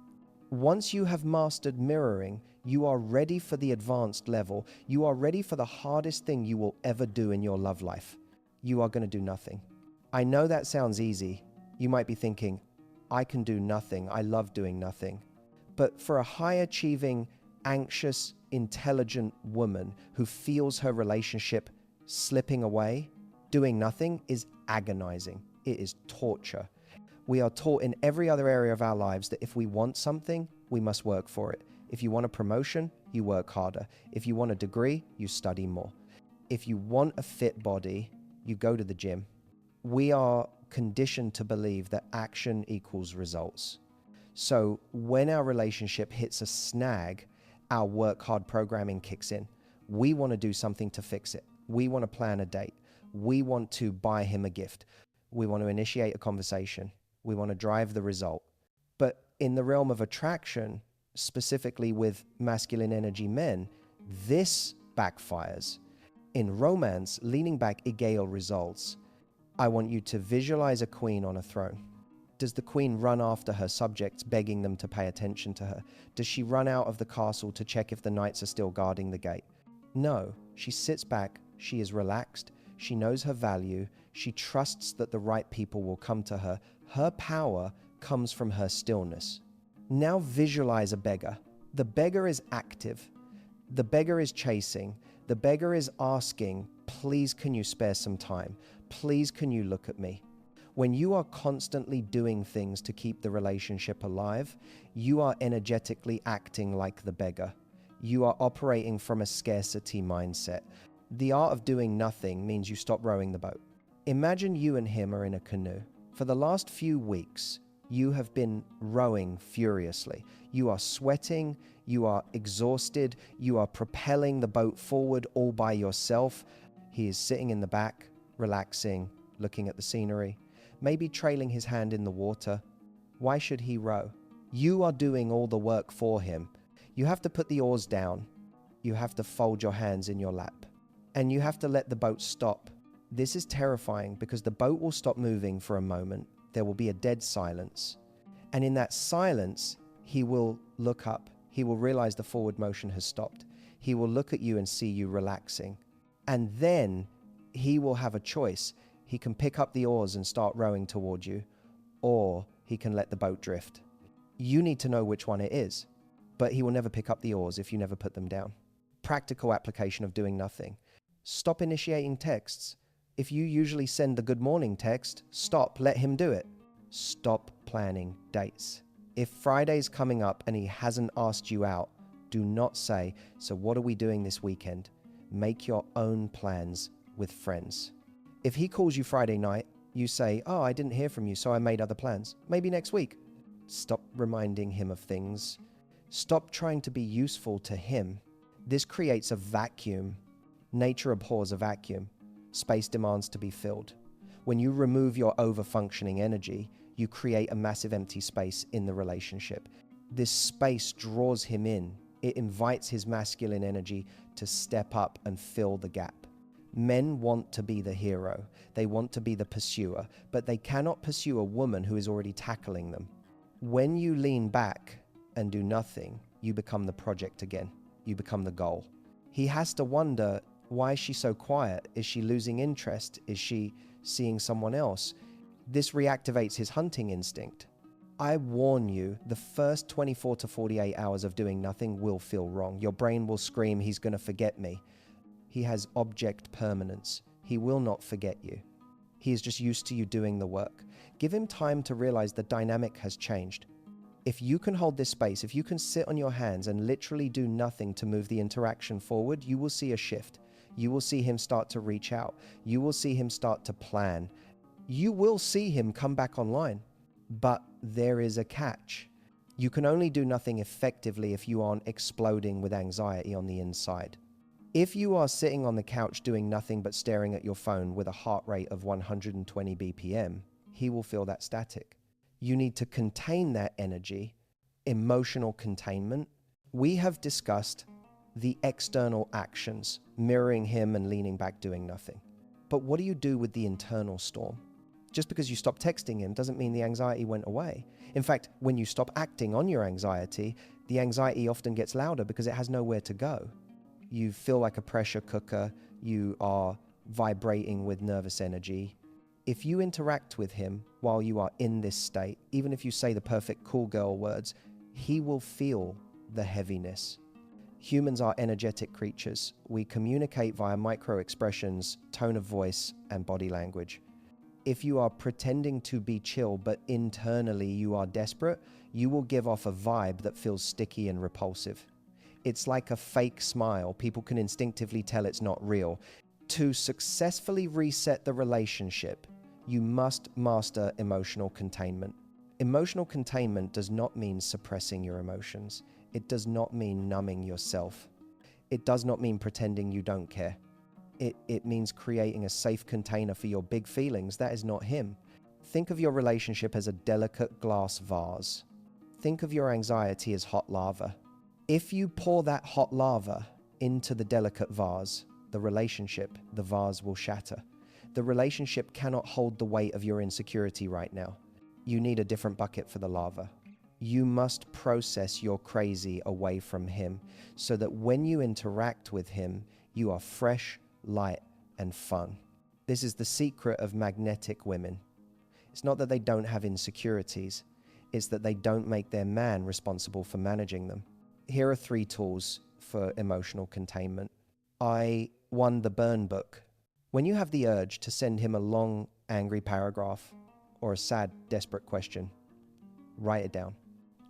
Speaker 1: Once you have mastered mirroring, you are ready for the advanced level. You are ready for the hardest thing you will ever do in your love life. You are going to do nothing. I know that sounds easy. You might be thinking, I can do nothing. I love doing nothing. But for a high-achieving, anxious, intelligent woman who feels her relationship slipping away, doing nothing is agonizing. It is torture. We are taught in every other area of our lives that if we want something, we must work for it. If you want a promotion, you work harder. If you want a degree, you study more. If you want a fit body, you go to the gym. We are conditioned to believe that action equals results. So when our relationship hits a snag, our work hard programming kicks in. We want to do something to fix it. We want to plan a date. We want to buy him a gift. We want to initiate a conversation. We want to drive the result. But in the realm of attraction, specifically with masculine energy men, this backfires. In romance, leaning back egale results. I want you to visualize a queen on a throne. Does the queen run after her subjects, begging them to pay attention to her? Does she run out of the castle to check if the knights are still guarding the gate? No, she sits back, she is relaxed, she knows her value, she trusts that the right people will come to her. Her power comes from her stillness. Now visualize a beggar. The beggar is active. The beggar is chasing. The beggar is asking, please can you spare some time? Please can you look at me? When you are constantly doing things to keep the relationship alive, you are energetically acting like the beggar. You are operating from a scarcity mindset. The art of doing nothing means you stop rowing the boat. Imagine you and him are in a canoe. For the last few weeks, you have been rowing furiously. You are sweating, you are exhausted, you are propelling the boat forward all by yourself. He is sitting in the back, relaxing, looking at the scenery, maybe trailing his hand in the water. Why should he row? You are doing all the work for him. You have to put the oars down. You have to fold your hands in your lap. And you have to let the boat stop. This is terrifying because the boat will stop moving for a moment. There will be a dead silence. And in that silence, he will look up. He will realize the forward motion has stopped. He will look at you and see you relaxing. And then he will have a choice. He can pick up the oars and start rowing toward you, or he can let the boat drift. You need to know which one it is, but he will never pick up the oars if you never put them down. Practical application of doing nothing. Stop initiating texts. If you usually send the good morning text, stop, let him do it. Stop planning dates. If Friday's coming up and he hasn't asked you out, do not say, so what are we doing this weekend? Make your own plans with friends. If he calls you Friday night, you say, oh, I didn't hear from you, so I made other plans. Maybe next week. Stop reminding him of things. Stop trying to be useful to him. This creates a vacuum. Nature abhors a vacuum. Space demands to be filled. When you remove your over-functioning energy, you create a massive empty space in the relationship. This space draws him in. It invites his masculine energy to step up and fill the gap. Men want to be the hero. They want to be the pursuer, but they cannot pursue a woman who is already tackling them. When you lean back and do nothing, you become the project again. You become the goal. He has to wonder, Why is she so quiet? Is she losing interest? Is she seeing someone else? This reactivates his hunting instinct. I warn you, the first 24 to 48 hours of doing nothing will feel wrong. Your brain will scream, he's going to forget me. He has object permanence. He will not forget you. He is just used to you doing the work. Give him time to realize the dynamic has changed. If you can hold this space, if you can sit on your hands and literally do nothing to move the interaction forward, you will see a shift. You will see him start to reach out. You will see him start to plan. You will see him come back online. But there is a catch. You can only do nothing effectively if you aren't exploding with anxiety on the inside. If you are sitting on the couch doing nothing but staring at your phone with a heart rate of 120 BPM, he will feel that static. You need to contain that energy, emotional containment. We have discussed the external actions, mirroring him and leaning back doing nothing. But what do you do with the internal storm? Just because you stop texting him doesn't mean the anxiety went away. In fact, when you stop acting on your anxiety, the anxiety often gets louder because it has nowhere to go. You feel like a pressure cooker. You are vibrating with nervous energy. If you interact with him while you are in this state, even if you say the perfect cool girl words, he will feel the heaviness. Humans are energetic creatures. We communicate via micro expressions, tone of voice, and body language. If you are pretending to be chill, but internally you are desperate, you will give off a vibe that feels sticky and repulsive. It's like a fake smile. People can instinctively tell it's not real. To successfully reset the relationship, you must master emotional containment. Emotional containment does not mean suppressing your emotions. It does not mean numbing yourself. It does not mean pretending you don't care. It means creating a safe container for your big feelings. That is not him. Think of your relationship as a delicate glass vase. Think of your anxiety as hot lava. If you pour that hot lava into the delicate vase, the relationship, the vase will shatter. The relationship cannot hold the weight of your insecurity right now. You need a different bucket for the lava. You must process your crazy away from him so that when you interact with him, you are fresh, light, and fun. This is the secret of magnetic women. It's not that they don't have insecurities. It's that they don't make their man responsible for managing them. Here are 3 tools for emotional containment. I won the burn book. When you have the urge to send him a long, angry paragraph or a sad, desperate question, write it down.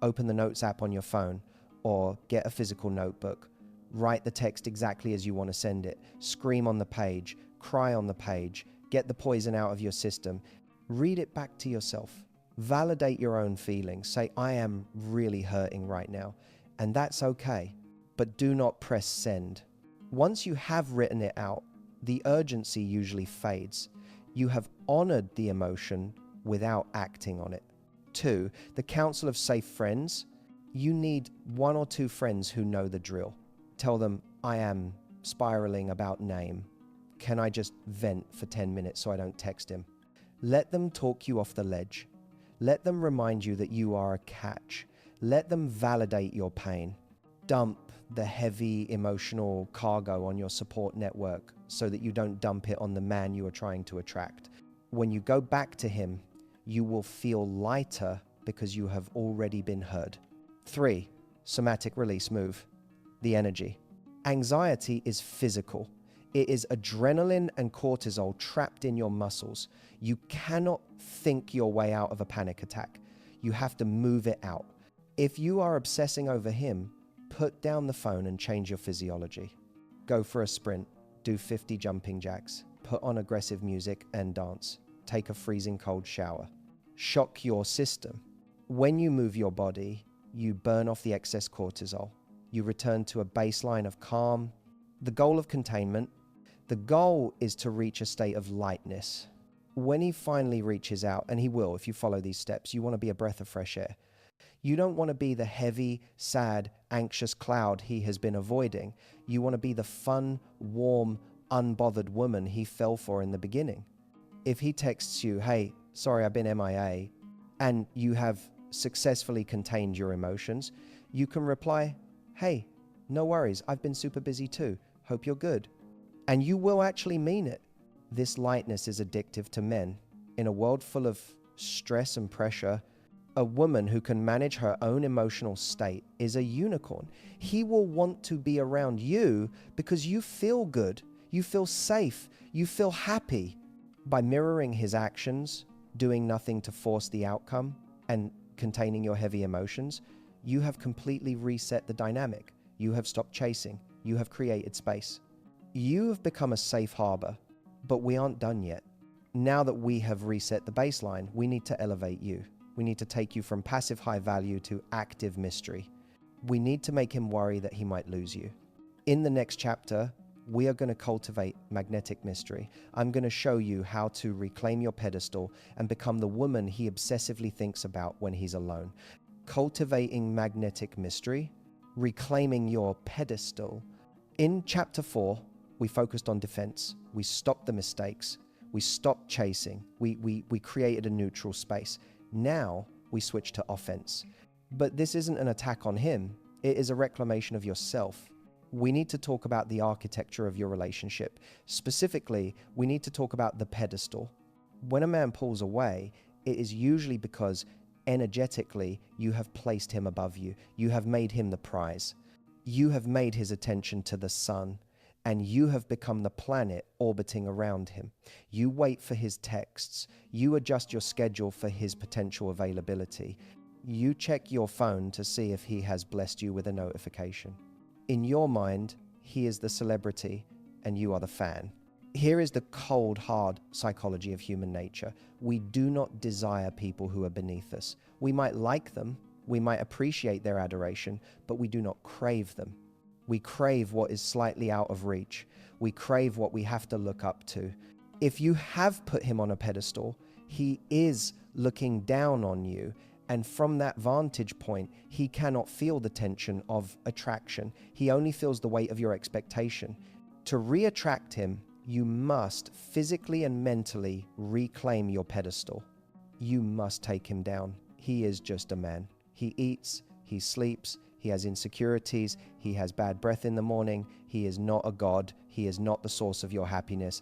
Speaker 1: Open the notes app on your phone or get a physical notebook. Write the text exactly as you want to send it. Scream on the page, cry on the page, get the poison out of your system. Read it back to yourself. Validate your own feelings. Say, I am really hurting right now. And that's okay, but do not press send. Once you have written it out, the urgency usually fades. You have honored the emotion without acting on it. 2, the council of safe friends. You need 1 or 2 friends who know the drill. Tell them, I am spiraling about name. Can I just vent for 10 minutes so I don't text him? Let them talk you off the ledge. Let them remind you that you are a catch. Let them validate your pain. Dump the heavy emotional cargo on your support network so that you don't dump it on the man you are trying to attract. When you go back to him, you will feel lighter because you have already been heard. 3, somatic release move. The energy. Anxiety is physical. It is adrenaline and cortisol trapped in your muscles. You cannot think your way out of a panic attack. You have to move it out. If you are obsessing over him, put down the phone and change your physiology. Go for a sprint. Do 50 jumping jacks. Put on aggressive music and dance. Take a freezing cold shower. Shock your system. When you move your body, you burn off the excess cortisol. You return to a baseline of calm. The goal of containment, the goal is to reach a state of lightness. When he finally reaches out, and he will if you follow these steps, you want to be a breath of fresh air. You don't want to be the heavy, sad, anxious cloud he has been avoiding. You want to be the fun, warm, unbothered woman he fell for in the beginning. If he texts you, hey, sorry, I've been MIA, and you have successfully contained your emotions, you can reply, hey, no worries, I've been super busy too. Hope you're good. And you will actually mean it. This lightness is addictive to men. In a world full of stress and pressure, a woman who can manage her own emotional state is a unicorn. He will want to be around you because you feel good, you feel safe, you feel happy. By mirroring his actions, doing nothing to force the outcome, and containing your heavy emotions, you have completely reset the dynamic. You have stopped chasing. You have created space. You have become a safe harbor, but we aren't done yet. Now that we have reset the baseline, we need to elevate you. We need to take you from passive high value to active mystery. We need to make him worry that he might lose you. In the next chapter, we are going to cultivate magnetic mystery. I'm going to show you how to reclaim your pedestal and become the woman he obsessively thinks about when he's alone. Cultivating magnetic mystery, reclaiming your pedestal. In chapter 4, we focused on defense. We stopped the mistakes. We stopped chasing. We created a neutral space. Now we switch to offense. But this isn't an attack on him. It is a reclamation of yourself. We need to talk about the architecture of your relationship. Specifically, we need to talk about the pedestal. When a man pulls away, it is usually because energetically you have placed him above you. You have made him the prize. You have made his attention to the sun, and you have become the planet orbiting around him. You wait for his texts. You adjust your schedule for his potential availability. You check your phone to see if he has blessed you with a notification. In your mind, he is the celebrity and you are the fan. Here is the cold, hard psychology of human nature. We do not desire people who are beneath us. We might like them, we might appreciate their adoration, but we do not crave them. We crave what is slightly out of reach. We crave what we have to look up to. If you have put him on a pedestal, he is looking down on you. And from that vantage point, he cannot feel the tension of attraction. He only feels the weight of your expectation. To re-attract him, you must physically and mentally reclaim your pedestal. You must take him down. He is just a man. He eats, he sleeps, he has insecurities, he has bad breath in the morning. He is not a god. He is not the source of your happiness.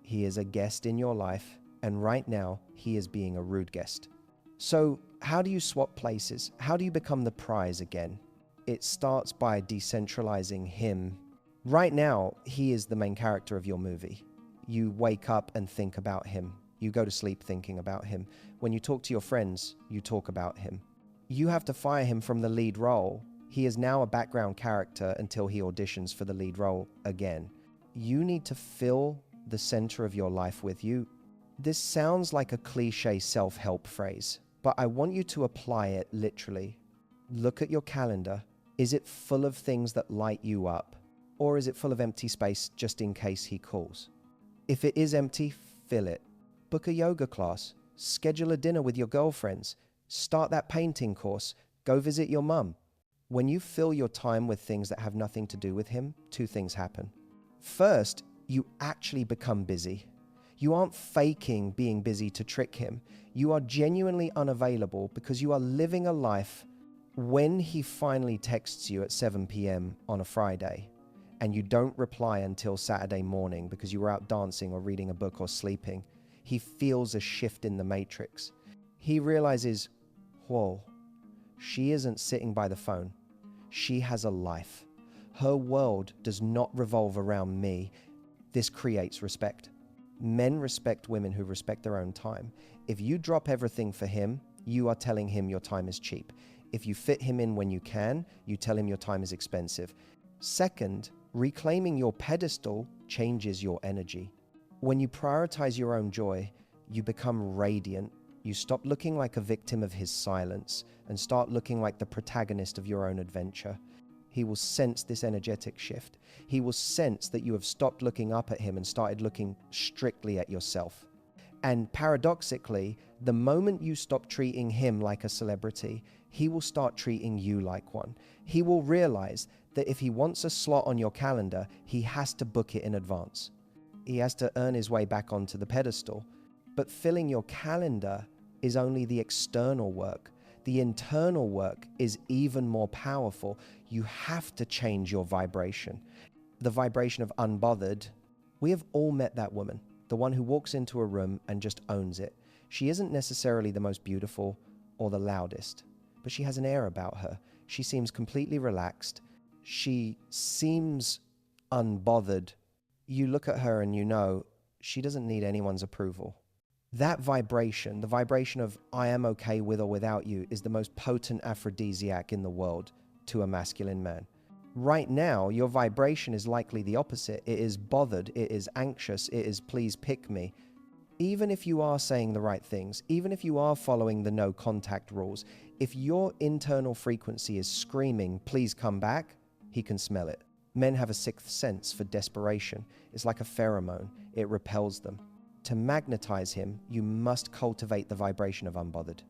Speaker 1: He is a guest in your life, and right now, he is being a rude guest. So, how do you swap places? How do you become the prize again? It starts by decentralizing him. Right now, he is the main character of your movie. You wake up and think about him. You go to sleep thinking about him. When you talk to your friends, you talk about him. You have to fire him from the lead role. He is now a background character until he auditions for the lead role again. You need to fill the center of your life with you. This sounds like a cliche self-help phrase, but I want you to apply it literally. Look at your calendar. Is it full of things that light you up? Or is it full of empty space just in case he calls? If it is empty, fill it. Book a yoga class. Schedule a dinner with your girlfriends. Start that painting course. Go visit your mum. When you fill your time with things that have nothing to do with him, two things happen. First, you actually become busy. You aren't faking being busy to trick him. You are genuinely unavailable because you are living a life. When he finally texts you at 7 p.m. on a Friday and you don't reply until Saturday morning because you were out dancing or reading a book or sleeping, he feels a shift in the matrix. He realizes, whoa, she isn't sitting by the phone. She has a life. Her world does not revolve around me. This creates respect. Men respect women who respect their own time. If you drop everything for him, you are telling him your time is cheap. If you fit him in when you can, you tell him your time is expensive. Second, reclaiming your pedestal changes your energy. When you prioritize your own joy, you become radiant. You stop looking like a victim of his silence and start looking like the protagonist of your own adventure. He will sense this energetic shift. He will sense that you have stopped looking up at him and started looking strictly at yourself. And paradoxically, the moment you stop treating him like a celebrity, he will start treating you like one. He will realize that if he wants a slot on your calendar, he has to book it in advance. He has to earn his way back onto the pedestal. But filling your calendar is only the external work. The internal work is even more powerful. You have to change your vibration. The vibration of unbothered We have all met that woman, the one who walks into a room and just owns it. She isn't necessarily the most beautiful or the loudest, but she has an air about her. She seems completely relaxed. She seems unbothered. You look at her and you know she doesn't need anyone's approval. That vibration, the vibration of I am okay with or without you, is the most potent aphrodisiac in the world to a masculine man. Right now, your vibration is likely the opposite. It is bothered, it is anxious, it is please pick me. Even if you are saying the right things, even if you are following the no contact rules, if your internal frequency is screaming, please come back, he can smell it. Men have a sixth sense for desperation. It's like a pheromone. It repels them. To magnetize him, you must cultivate the vibration of unbothered.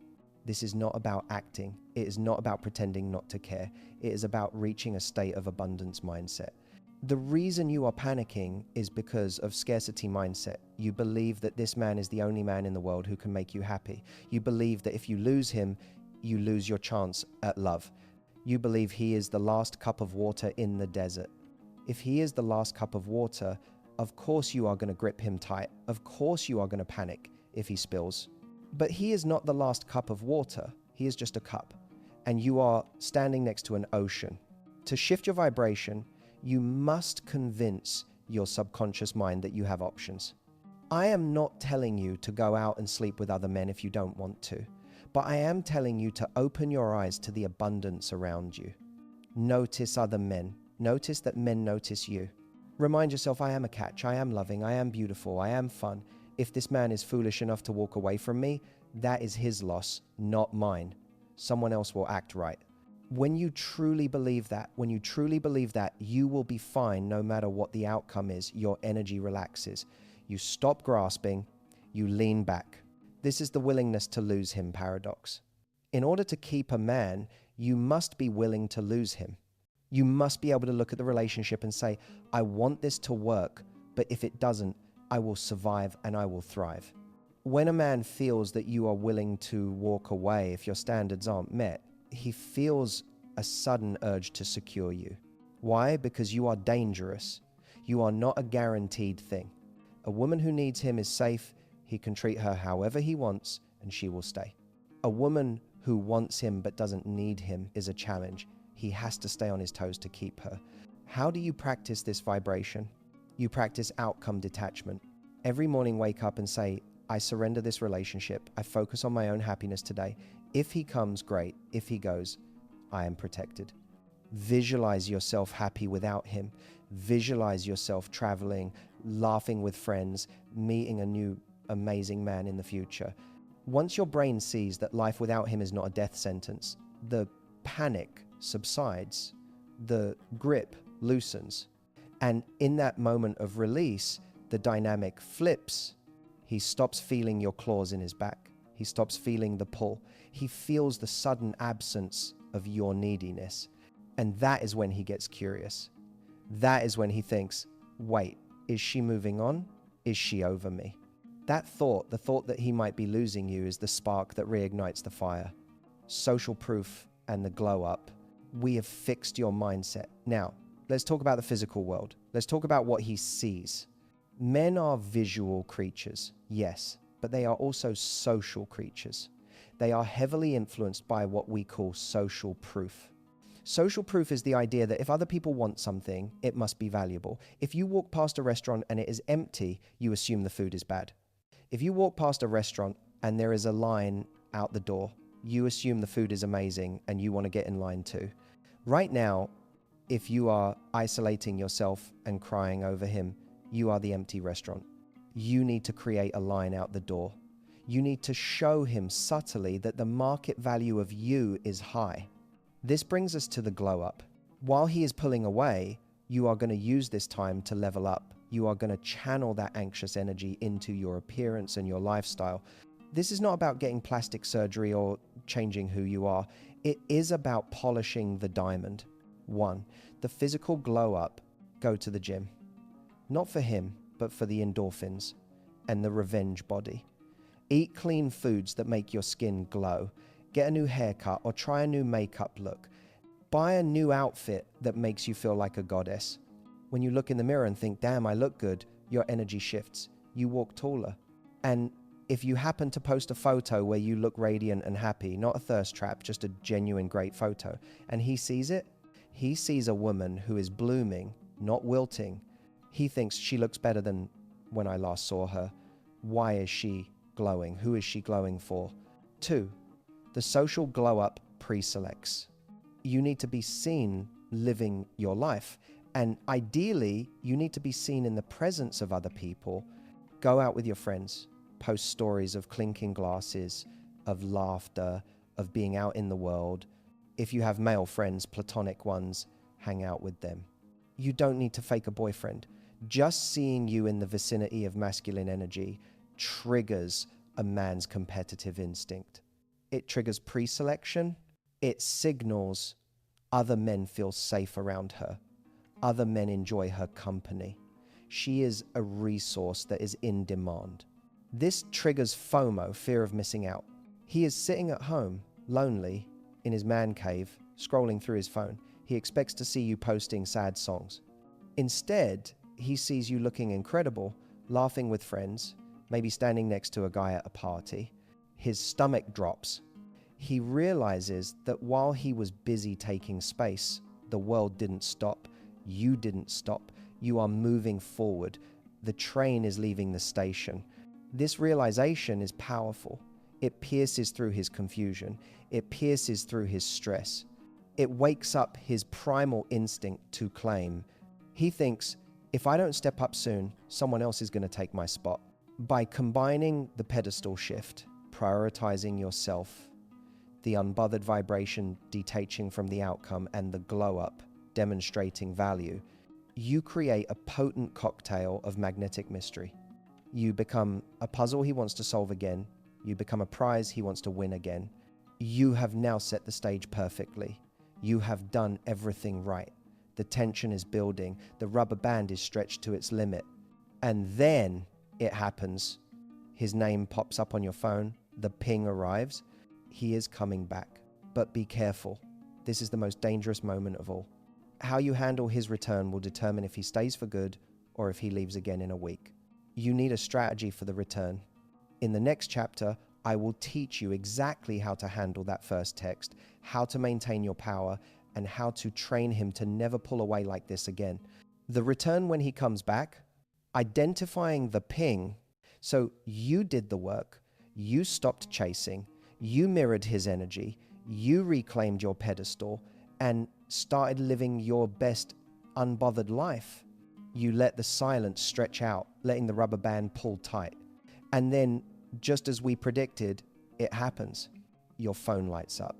Speaker 1: This is not about acting. It is not about pretending not to care. It is about reaching a state of abundance mindset. The reason you are panicking is because of scarcity mindset. You believe that this man is the only man in the world who can make you happy. You believe that if you lose him, you lose your chance at love. You believe he is the last cup of water in the desert. If he is the last cup of water, of course you are going to grip him tight. Of course you are going to panic if he spills. But he is not the last cup of water. He is just a cup. And you are standing next to an ocean. To shift your vibration, you must convince your subconscious mind that you have options. I am not telling you to go out and sleep with other men if you don't want to, but I am telling you to open your eyes to the abundance around you. Notice other men. Notice that men notice you. Remind yourself, I am a catch, I am loving, I am beautiful, I am fun. If this man is foolish enough to walk away from me, that is his loss, not mine. Someone else will act right. When you truly believe that, you will be fine no matter what the outcome is. Your energy relaxes. You stop grasping, you lean back. This is the willingness to lose him paradox. In order to keep a man, you must be willing to lose him. You must be able to look at the relationship and say, I want this to work, but if it doesn't, I will survive and I will thrive. When a man feels that you are willing to walk away if your standards aren't met, he feels a sudden urge to secure you. Why? Because you are dangerous. You are not a guaranteed thing. A woman who needs him is safe. He can treat her however he wants and she will stay. A woman who wants him but doesn't need him is a challenge. He has to stay on his toes to keep her. How do you practice this vibration? You practice outcome detachment. Every morning wake up and say, I surrender this relationship. I focus on my own happiness today. If he comes, great. If he goes, I am protected. Visualize yourself happy without him. Visualize yourself traveling, laughing with friends, meeting a new amazing man in the future. Once your brain sees that life without him is not a death sentence, the panic subsides, the grip loosens. And in that moment of release, the dynamic flips. He stops feeling your claws in his back. He stops feeling the pull. He feels the sudden absence of your neediness. And that is when he gets curious. That is when he thinks, wait, is she moving on? Is she over me? That thought, the thought that he might be losing you, is the spark that reignites the fire. Social proof and the glow up. We have fixed your mindset. Now, let's talk about the physical world. Let's talk about what he sees. Men are visual creatures, yes, but they are also social creatures. They are heavily influenced by what we call social proof. Social proof is the idea that if other people want something, it must be valuable. If you walk past a restaurant and it is empty, you assume the food is bad. If you walk past a restaurant and there is a line out the door, you assume the food is amazing and you want to get in line too. Right now, if you are isolating yourself and crying over him, you are the empty restaurant. You need to create a line out the door. You need to show him subtly that the market value of you is high. This brings us to the glow up. While he is pulling away, you are going to use this time to level up. You are going to channel that anxious energy into your appearance and your lifestyle. This is not about getting plastic surgery or changing who you are. It is about polishing the diamond. 1. The physical glow up. Go to the gym. Not for him, but for the endorphins and the revenge body. Eat clean foods that make your skin glow. Get a new haircut or try a new makeup look. Buy a new outfit that makes you feel like a goddess. When you look in the mirror and think, damn, I look good, your energy shifts. You walk taller. And if you happen to post a photo where you look radiant and happy, not a thirst trap, just a genuine great photo, and he sees it, he sees a woman who is blooming, not wilting. He thinks she looks better than when I last saw her. Why is she glowing? Who is she glowing for? 2, the social glow up pre-selects. You need to be seen living your life. And ideally, you need to be seen in the presence of other people. Go out with your friends, post stories of clinking glasses, of laughter, of being out in the world. If you have male friends, platonic ones, hang out with them. You don't need to fake a boyfriend. Just seeing you in the vicinity of masculine energy triggers a man's competitive instinct. It triggers pre-selection. It signals other men feel safe around her. Other men enjoy her company. She is a resource that is in demand. This triggers FOMO, fear of missing out. He is sitting at home, lonely, in his man cave, scrolling through his phone. He expects to see you posting sad songs. Instead, he sees you looking incredible, laughing with friends, maybe standing next to a guy at a party. His stomach drops. He realizes that while he was busy taking space, the world didn't stop. You didn't stop. You are moving forward. The train is leaving the station. This realization is powerful. It pierces through his confusion. It pierces through his stress. It wakes up his primal instinct to claim. He thinks, if I don't step up soon, someone else is going to take my spot. By combining the pedestal shift, prioritizing yourself, the unbothered vibration detaching from the outcome, and the glow up demonstrating value, you create a potent cocktail of magnetic mystery. You become a puzzle he wants to solve again. You become a prize he wants to win again. You have now set the stage perfectly. You have done everything right. The tension is building. The rubber band is stretched to its limit. And then it happens. His name pops up on your phone. The ping arrives. He is coming back. But be careful. This is the most dangerous moment of all. How you handle his return will determine if he stays for good or if he leaves again in a week. You need a strategy for the return. In the next chapter, I will teach you exactly how to handle that first text, how to maintain your power, and how to train him to never pull away like this again. The return when he comes back, identifying the ping. So you did the work, you stopped chasing, you mirrored his energy, you reclaimed your pedestal, and started living your best unbothered life. You let the silence stretch out, letting the rubber band pull tight. And then, just as we predicted, it happens. Your phone lights up.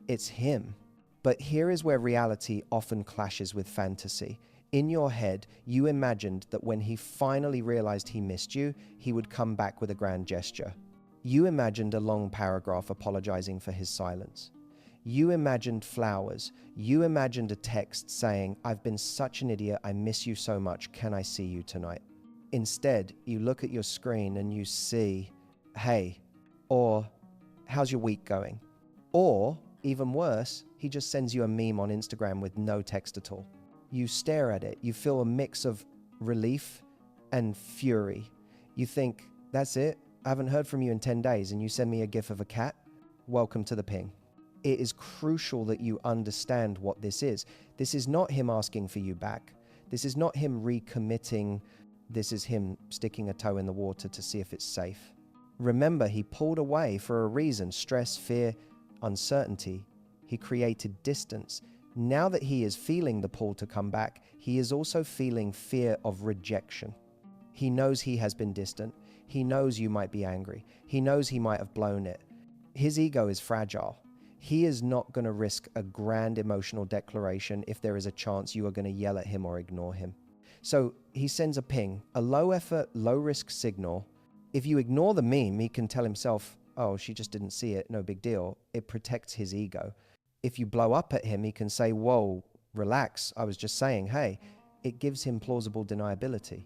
Speaker 1: It's him. But here is where reality often clashes with fantasy. In your head, you imagined that when he finally realized he missed you, he would come back with a grand gesture. You imagined a long paragraph apologizing for his silence. You imagined flowers. You imagined a text saying, "I've been such an idiot, I miss you so much, can I see you tonight?" Instead, you look at your screen and you see, "Hey," or "How's your week going?" Or, even worse, he just sends you a meme on Instagram with no text at all. You stare at it. You feel a mix of relief and fury. You think, that's it? I haven't heard from you in 10 days and you send me a gif of a cat? Welcome to the ping. It is crucial that you understand what this is. This is not him asking for you back. This is not him recommitting. This is him sticking a toe in the water to see if it's safe. Remember, he pulled away for a reason. Stress, fear, uncertainty. He created distance. Now that he is feeling the pull to come back, he is also feeling fear of rejection. He knows he has been distant. He knows you might be angry. He knows he might have blown it. His ego is fragile. He is not going to risk a grand emotional declaration if there is a chance you are going to yell at him or ignore him. So he sends a ping, a low effort, low risk signal. If you ignore the meme, he can tell himself, "Oh, she just didn't see it, no big deal." It protects his ego. If you blow up at him, he can say, "Whoa, relax, I was just saying, hey." It gives him plausible deniability.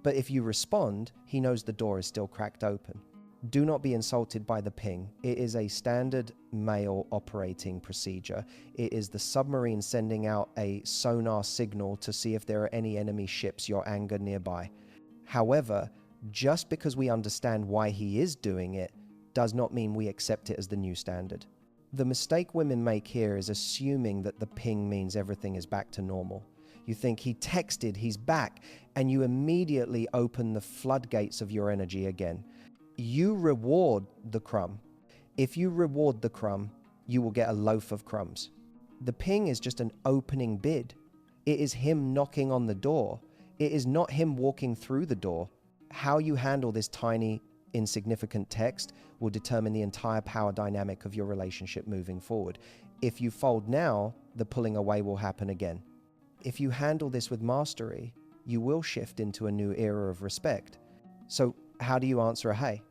Speaker 1: But if you respond, he knows the door is still cracked open. Do not be insulted by the ping. It is a standard male operating procedure. It is the submarine sending out a sonar signal to see if there are any enemy ships, your anger nearby. However, just because we understand why he is doing it does not mean we accept it as the new standard. The mistake women make here is assuming that the ping means everything is back to normal. You think he texted, he's back, and you immediately open the floodgates of your energy again. You reward the crumb. If you reward the crumb, you will get a loaf of crumbs. The ping is just an opening bid. It is him knocking on the door. It is not him walking through the door. How you handle this tiny, insignificant text will determine the entire power dynamic of your relationship moving forward. If you fold now, the pulling away will happen again. If you handle this with mastery, you will shift into a new era of respect. So how do you answer a hey?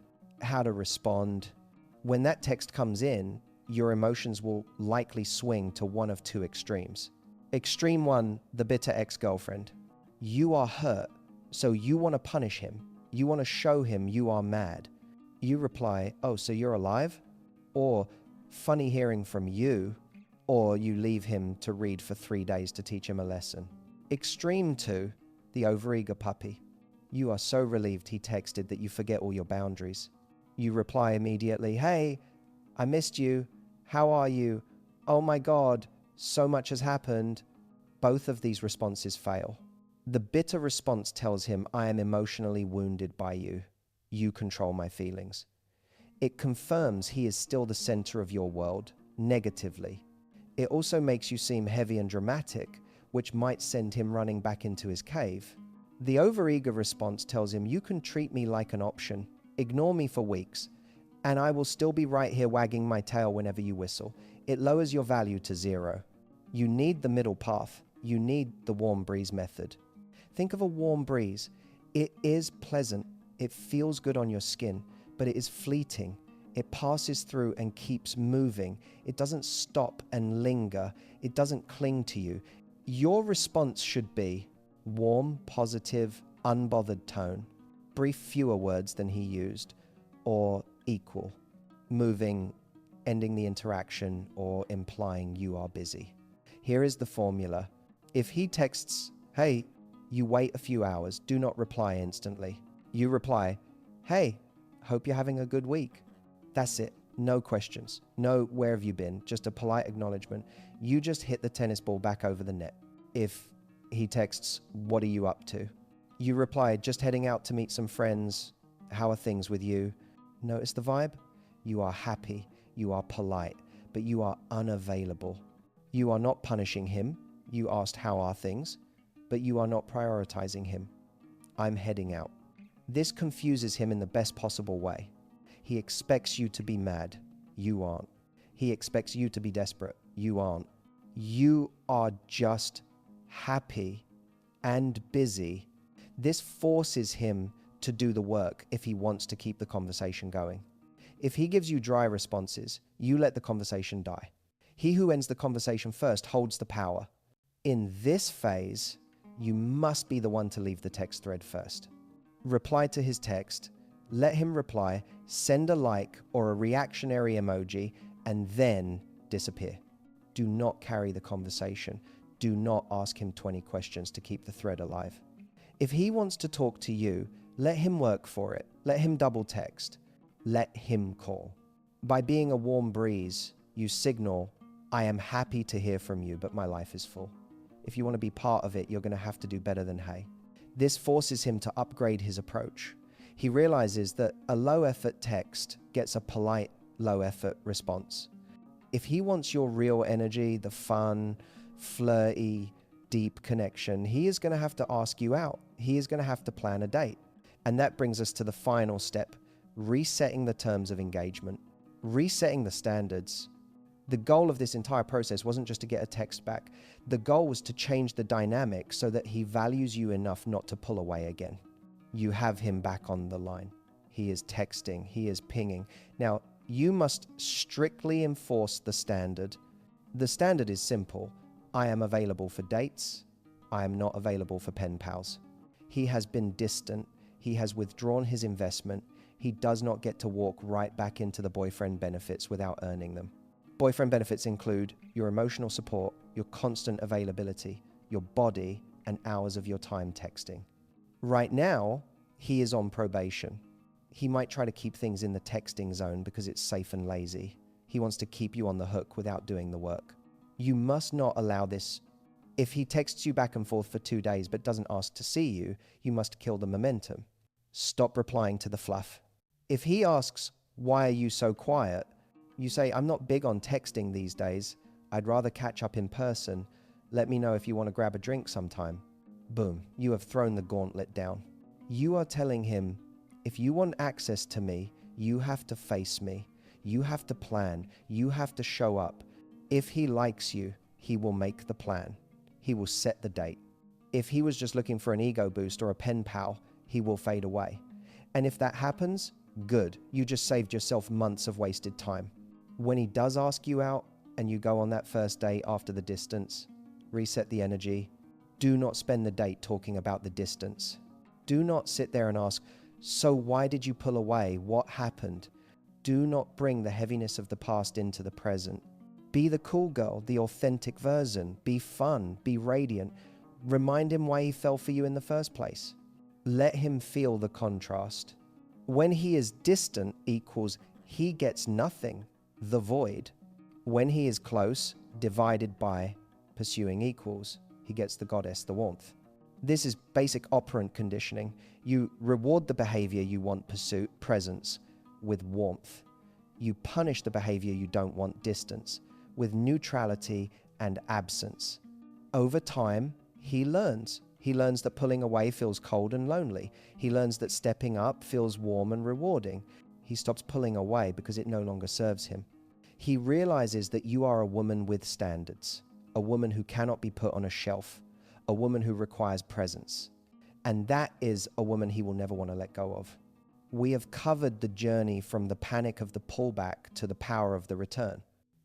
Speaker 1: How to respond? When that text comes in, your emotions will likely swing to one of two extremes. Extreme one, the bitter ex-girlfriend. You are hurt, so you want to punish him. You want to show him you are mad. You reply, oh, so you're alive? Or, funny hearing from you. Or you leave him to read for 3 days to teach him a lesson. Extreme 2, the overeager puppy. You are so relieved he texted that you forget all your boundaries. You reply immediately, hey, I missed you. How are you? Oh my God, so much has happened. Both of these responses fail. The bitter response tells him, I am emotionally wounded by you. You control my feelings. It confirms he is still the center of your world, negatively. It also makes you seem heavy and dramatic, which might send him running back into his cave. The overeager response tells him, you can treat me like an option, ignore me for weeks, and I will still be right here wagging my tail whenever you whistle. It lowers your value to 0. You need the middle path. You need the warm breeze method. Think of a warm breeze. It is pleasant. It feels good on your skin, but it is fleeting. It passes through and keeps moving. It doesn't stop and linger. It doesn't cling to you. Your response should be warm, positive, unbothered tone, brief, fewer words than he used, or equal, moving, ending the interaction, or implying you are busy. Here is the formula. If he texts, hey, you wait a few hours, do not reply instantly. You reply, hey, hope you're having a good week. That's it. No questions. No, where have you been? Just a polite acknowledgement. You just hit the tennis ball back over the net. If he texts, what are you up to? You reply, just heading out to meet some friends. How are things with you? Notice the vibe? You are happy. You are polite, but you are unavailable. You are not punishing him. You asked, how are things? But you are not prioritizing him. I'm heading out. This confuses him in the best possible way. He expects you to be mad. You aren't. He expects you to be desperate. You aren't. You are just happy and busy. This forces him to do the work if he wants to keep the conversation going. If he gives you dry responses, you let the conversation die. He who ends the conversation first holds the power. In this phase, you must be the one to leave the text thread first. Reply to his text, let him reply, send a like or a reactionary emoji, and then disappear. Do not carry the conversation. Do not ask him 20 questions to keep the thread alive. If he wants to talk to you, let him work for it. Let him double text. Let him call. By being a warm breeze, you signal, I am happy to hear from you, but my life is full. If you want to be part of it, you're going to have to do better than hey. This forces him to upgrade his approach. He realizes that a low-effort text gets a polite, low-effort response. If he wants your real energy, the fun, flirty, deep connection, he is going to have to ask you out. He is going to have to plan a date. And that brings us to the final step, resetting the terms of engagement, resetting the standards. The goal of this entire process wasn't just to get a text back. The goal was to change the dynamic so that he values you enough not to pull away again. You have him back on the line. He is texting. He is pinging. Now, you must strictly enforce the standard. The standard is simple. I am available for dates. I am not available for pen pals. He has been distant. He has withdrawn his investment. He does not get to walk right back into the boyfriend benefits without earning them. Boyfriend benefits include your emotional support, your constant availability, your body, and hours of your time texting. Right now, He is on probation. He might try to keep things in the texting zone because it's safe and lazy. He wants to keep you on the hook without doing the work. You must not allow this. If he texts you back and forth for 2 days but doesn't ask to see you, you must kill the momentum. Stop replying to the fluff. If he asks, "Why are you so quiet?" you say, "I'm not big on texting these days. I'd rather catch up in person. Let me know if you want to grab a drink sometime." Boom, you have thrown the gauntlet down. You are telling him, if you want access to me, you have to face me. You have to plan. You have to show up. If he likes you, he will make the plan. He will set the date. If he was just looking for an ego boost or a pen pal, he will fade away. And if that happens, good. You just saved yourself months of wasted time. When he does ask you out and you go on that first date after the distance, reset the energy. Do not spend the date talking about the distance. Do not sit there and ask, "So why did you pull away? What happened?" Do not bring the heaviness of the past into the present. Be the cool girl, the authentic version. Be fun, be radiant. Remind him why he fell for you in the first place. Let him feel the contrast. When he is distant equals he gets nothing, the void. When he is close, divided by pursuing equals, he gets the goddess, the warmth. This is basic operant conditioning. You reward the behavior you want, pursuit, presence, with warmth. You punish the behavior you don't want, distance, with neutrality and absence. Over time, he learns. He learns that pulling away feels cold and lonely. He learns that stepping up feels warm and rewarding. He stops pulling away because it no longer serves him. He realizes that you are a woman with standards, a woman who cannot be put on a shelf, a woman who requires presence. And that is a woman he will never want to let go of. We have covered the journey from the panic of the pullback to the power of the return.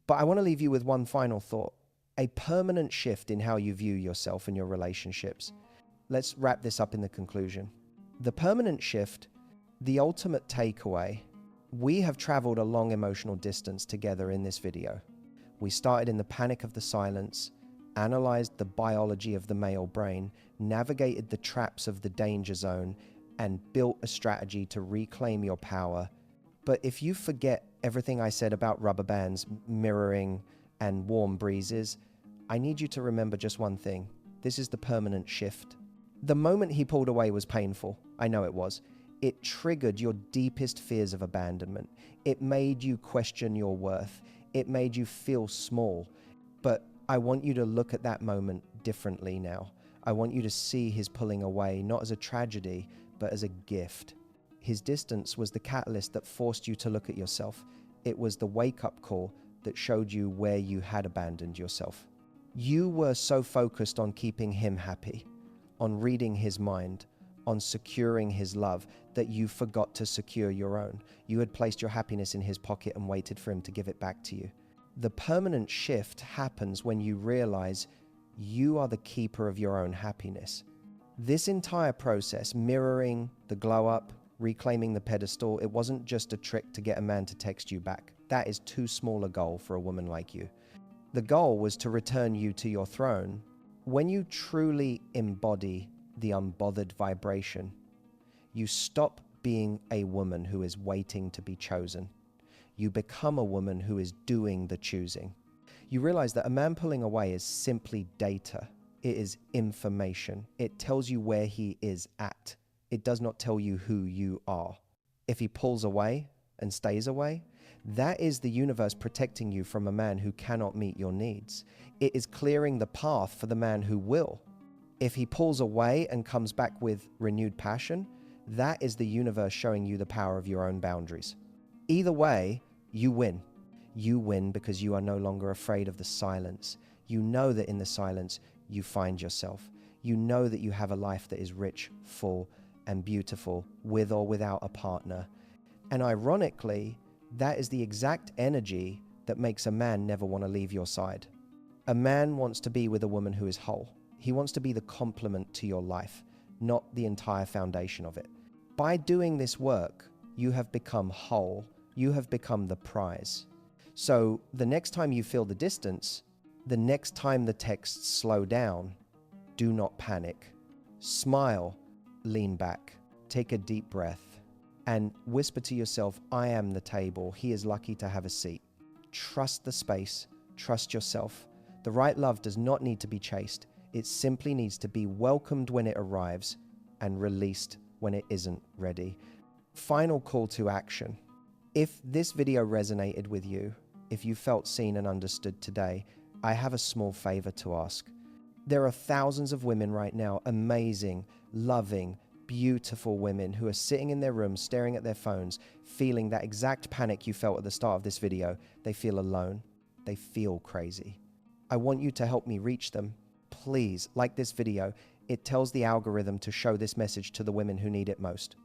Speaker 1: But I want to leave you with one final thought, a permanent shift in how you view yourself and your relationships. Let's wrap this up in the conclusion. The permanent shift, the ultimate takeaway. We have traveled a long emotional distance together in this video. We started in the panic of the silence, analyzed the biology of the male brain, navigated the traps of the danger zone, and built a strategy to reclaim your power. But if you forget everything I said about rubber bands, mirroring, and warm breezes, I need you to remember just one thing. This is the permanent shift. The moment he pulled away was painful. I know it was. It triggered your deepest fears of abandonment. It made you question your worth. It made you feel small. But I want you to look at that moment differently now. I want you to see his pulling away not as a tragedy, but as a gift. His distance was the catalyst that forced you to look at yourself. It was the wake-up call that showed you where you had abandoned yourself. You were so focused on keeping him happy, on reading his mind, on securing his love, that you forgot to secure your own. You had placed your happiness in his pocket and waited for him to give it back to you. The permanent shift happens when you realize you are the keeper of your own happiness. This entire process, mirroring, the glow up, reclaiming the pedestal, it wasn't just a trick to get a man to text you back. That is too small a goal for a woman like you. The goal was to return you to your throne. When you truly embody the unbothered vibration, you stop being a woman who is waiting to be chosen. You become a woman who is doing the choosing. You realize that a man pulling away is simply data. It is information. It tells you where he is at. It does not tell you who you are. If he pulls away and stays away, that is the universe protecting you from a man who cannot meet your needs. It is clearing the path for the man who will. If he pulls away and comes back with renewed passion, that is the universe showing you the power of your own boundaries. Either way, you win. You win because you are no longer afraid of the silence. You know that in the silence, you find yourself. You know that you have a life that is rich, full, and beautiful, with or without a partner. And ironically, that is the exact energy that makes a man never want to leave your side. A man wants to be with a woman who is whole. He wants to be the complement to your life, not the entire foundation of it. By doing this work, you have become whole. You have become the prize. So the next time you feel the distance, the next time the texts slow down, do not panic. Smile, lean back. take a deep breath and whisper to yourself, I am the table. He is lucky to have a seat. Trust the space. Trust yourself. The right love does not need to be chased. It simply needs to be welcomed when it arrives and released when it isn't ready. Final call to action. If this video resonated with you, if you felt seen and understood today, I have a small favor to ask. There are thousands of women right now, amazing, loving, beautiful women who are sitting in their rooms, staring at their phones, feeling that exact panic you felt at the start of this video. They feel alone. They feel crazy. I want you to help me reach them. Please, like this video. It tells the algorithm to show this message to the women who need it most.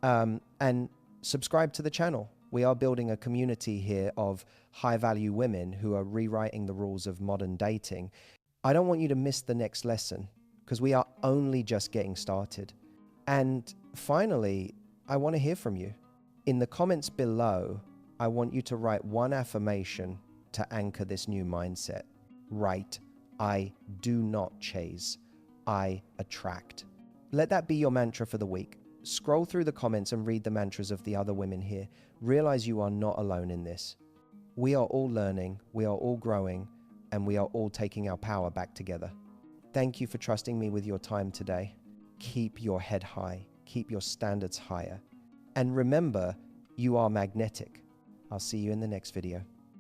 Speaker 1: And subscribe to the channel. We are building a community here of high-value women who are rewriting the rules of modern dating. I don't want you to miss the next lesson because we are only just getting started. And finally, I want to hear from you. In the comments below, I want you to write one affirmation to anchor this new mindset. Write, I do not chase, I attract. Let that be your mantra for the week. Scroll through the comments and read the mantras of the other women here. Realize you are not alone in this. We are all learning, we are all growing, and we are all taking our power back together. Thank you for trusting me with your time today. Keep your head high, keep your standards higher. And remember, you are magnetic. I'll see you in the next video.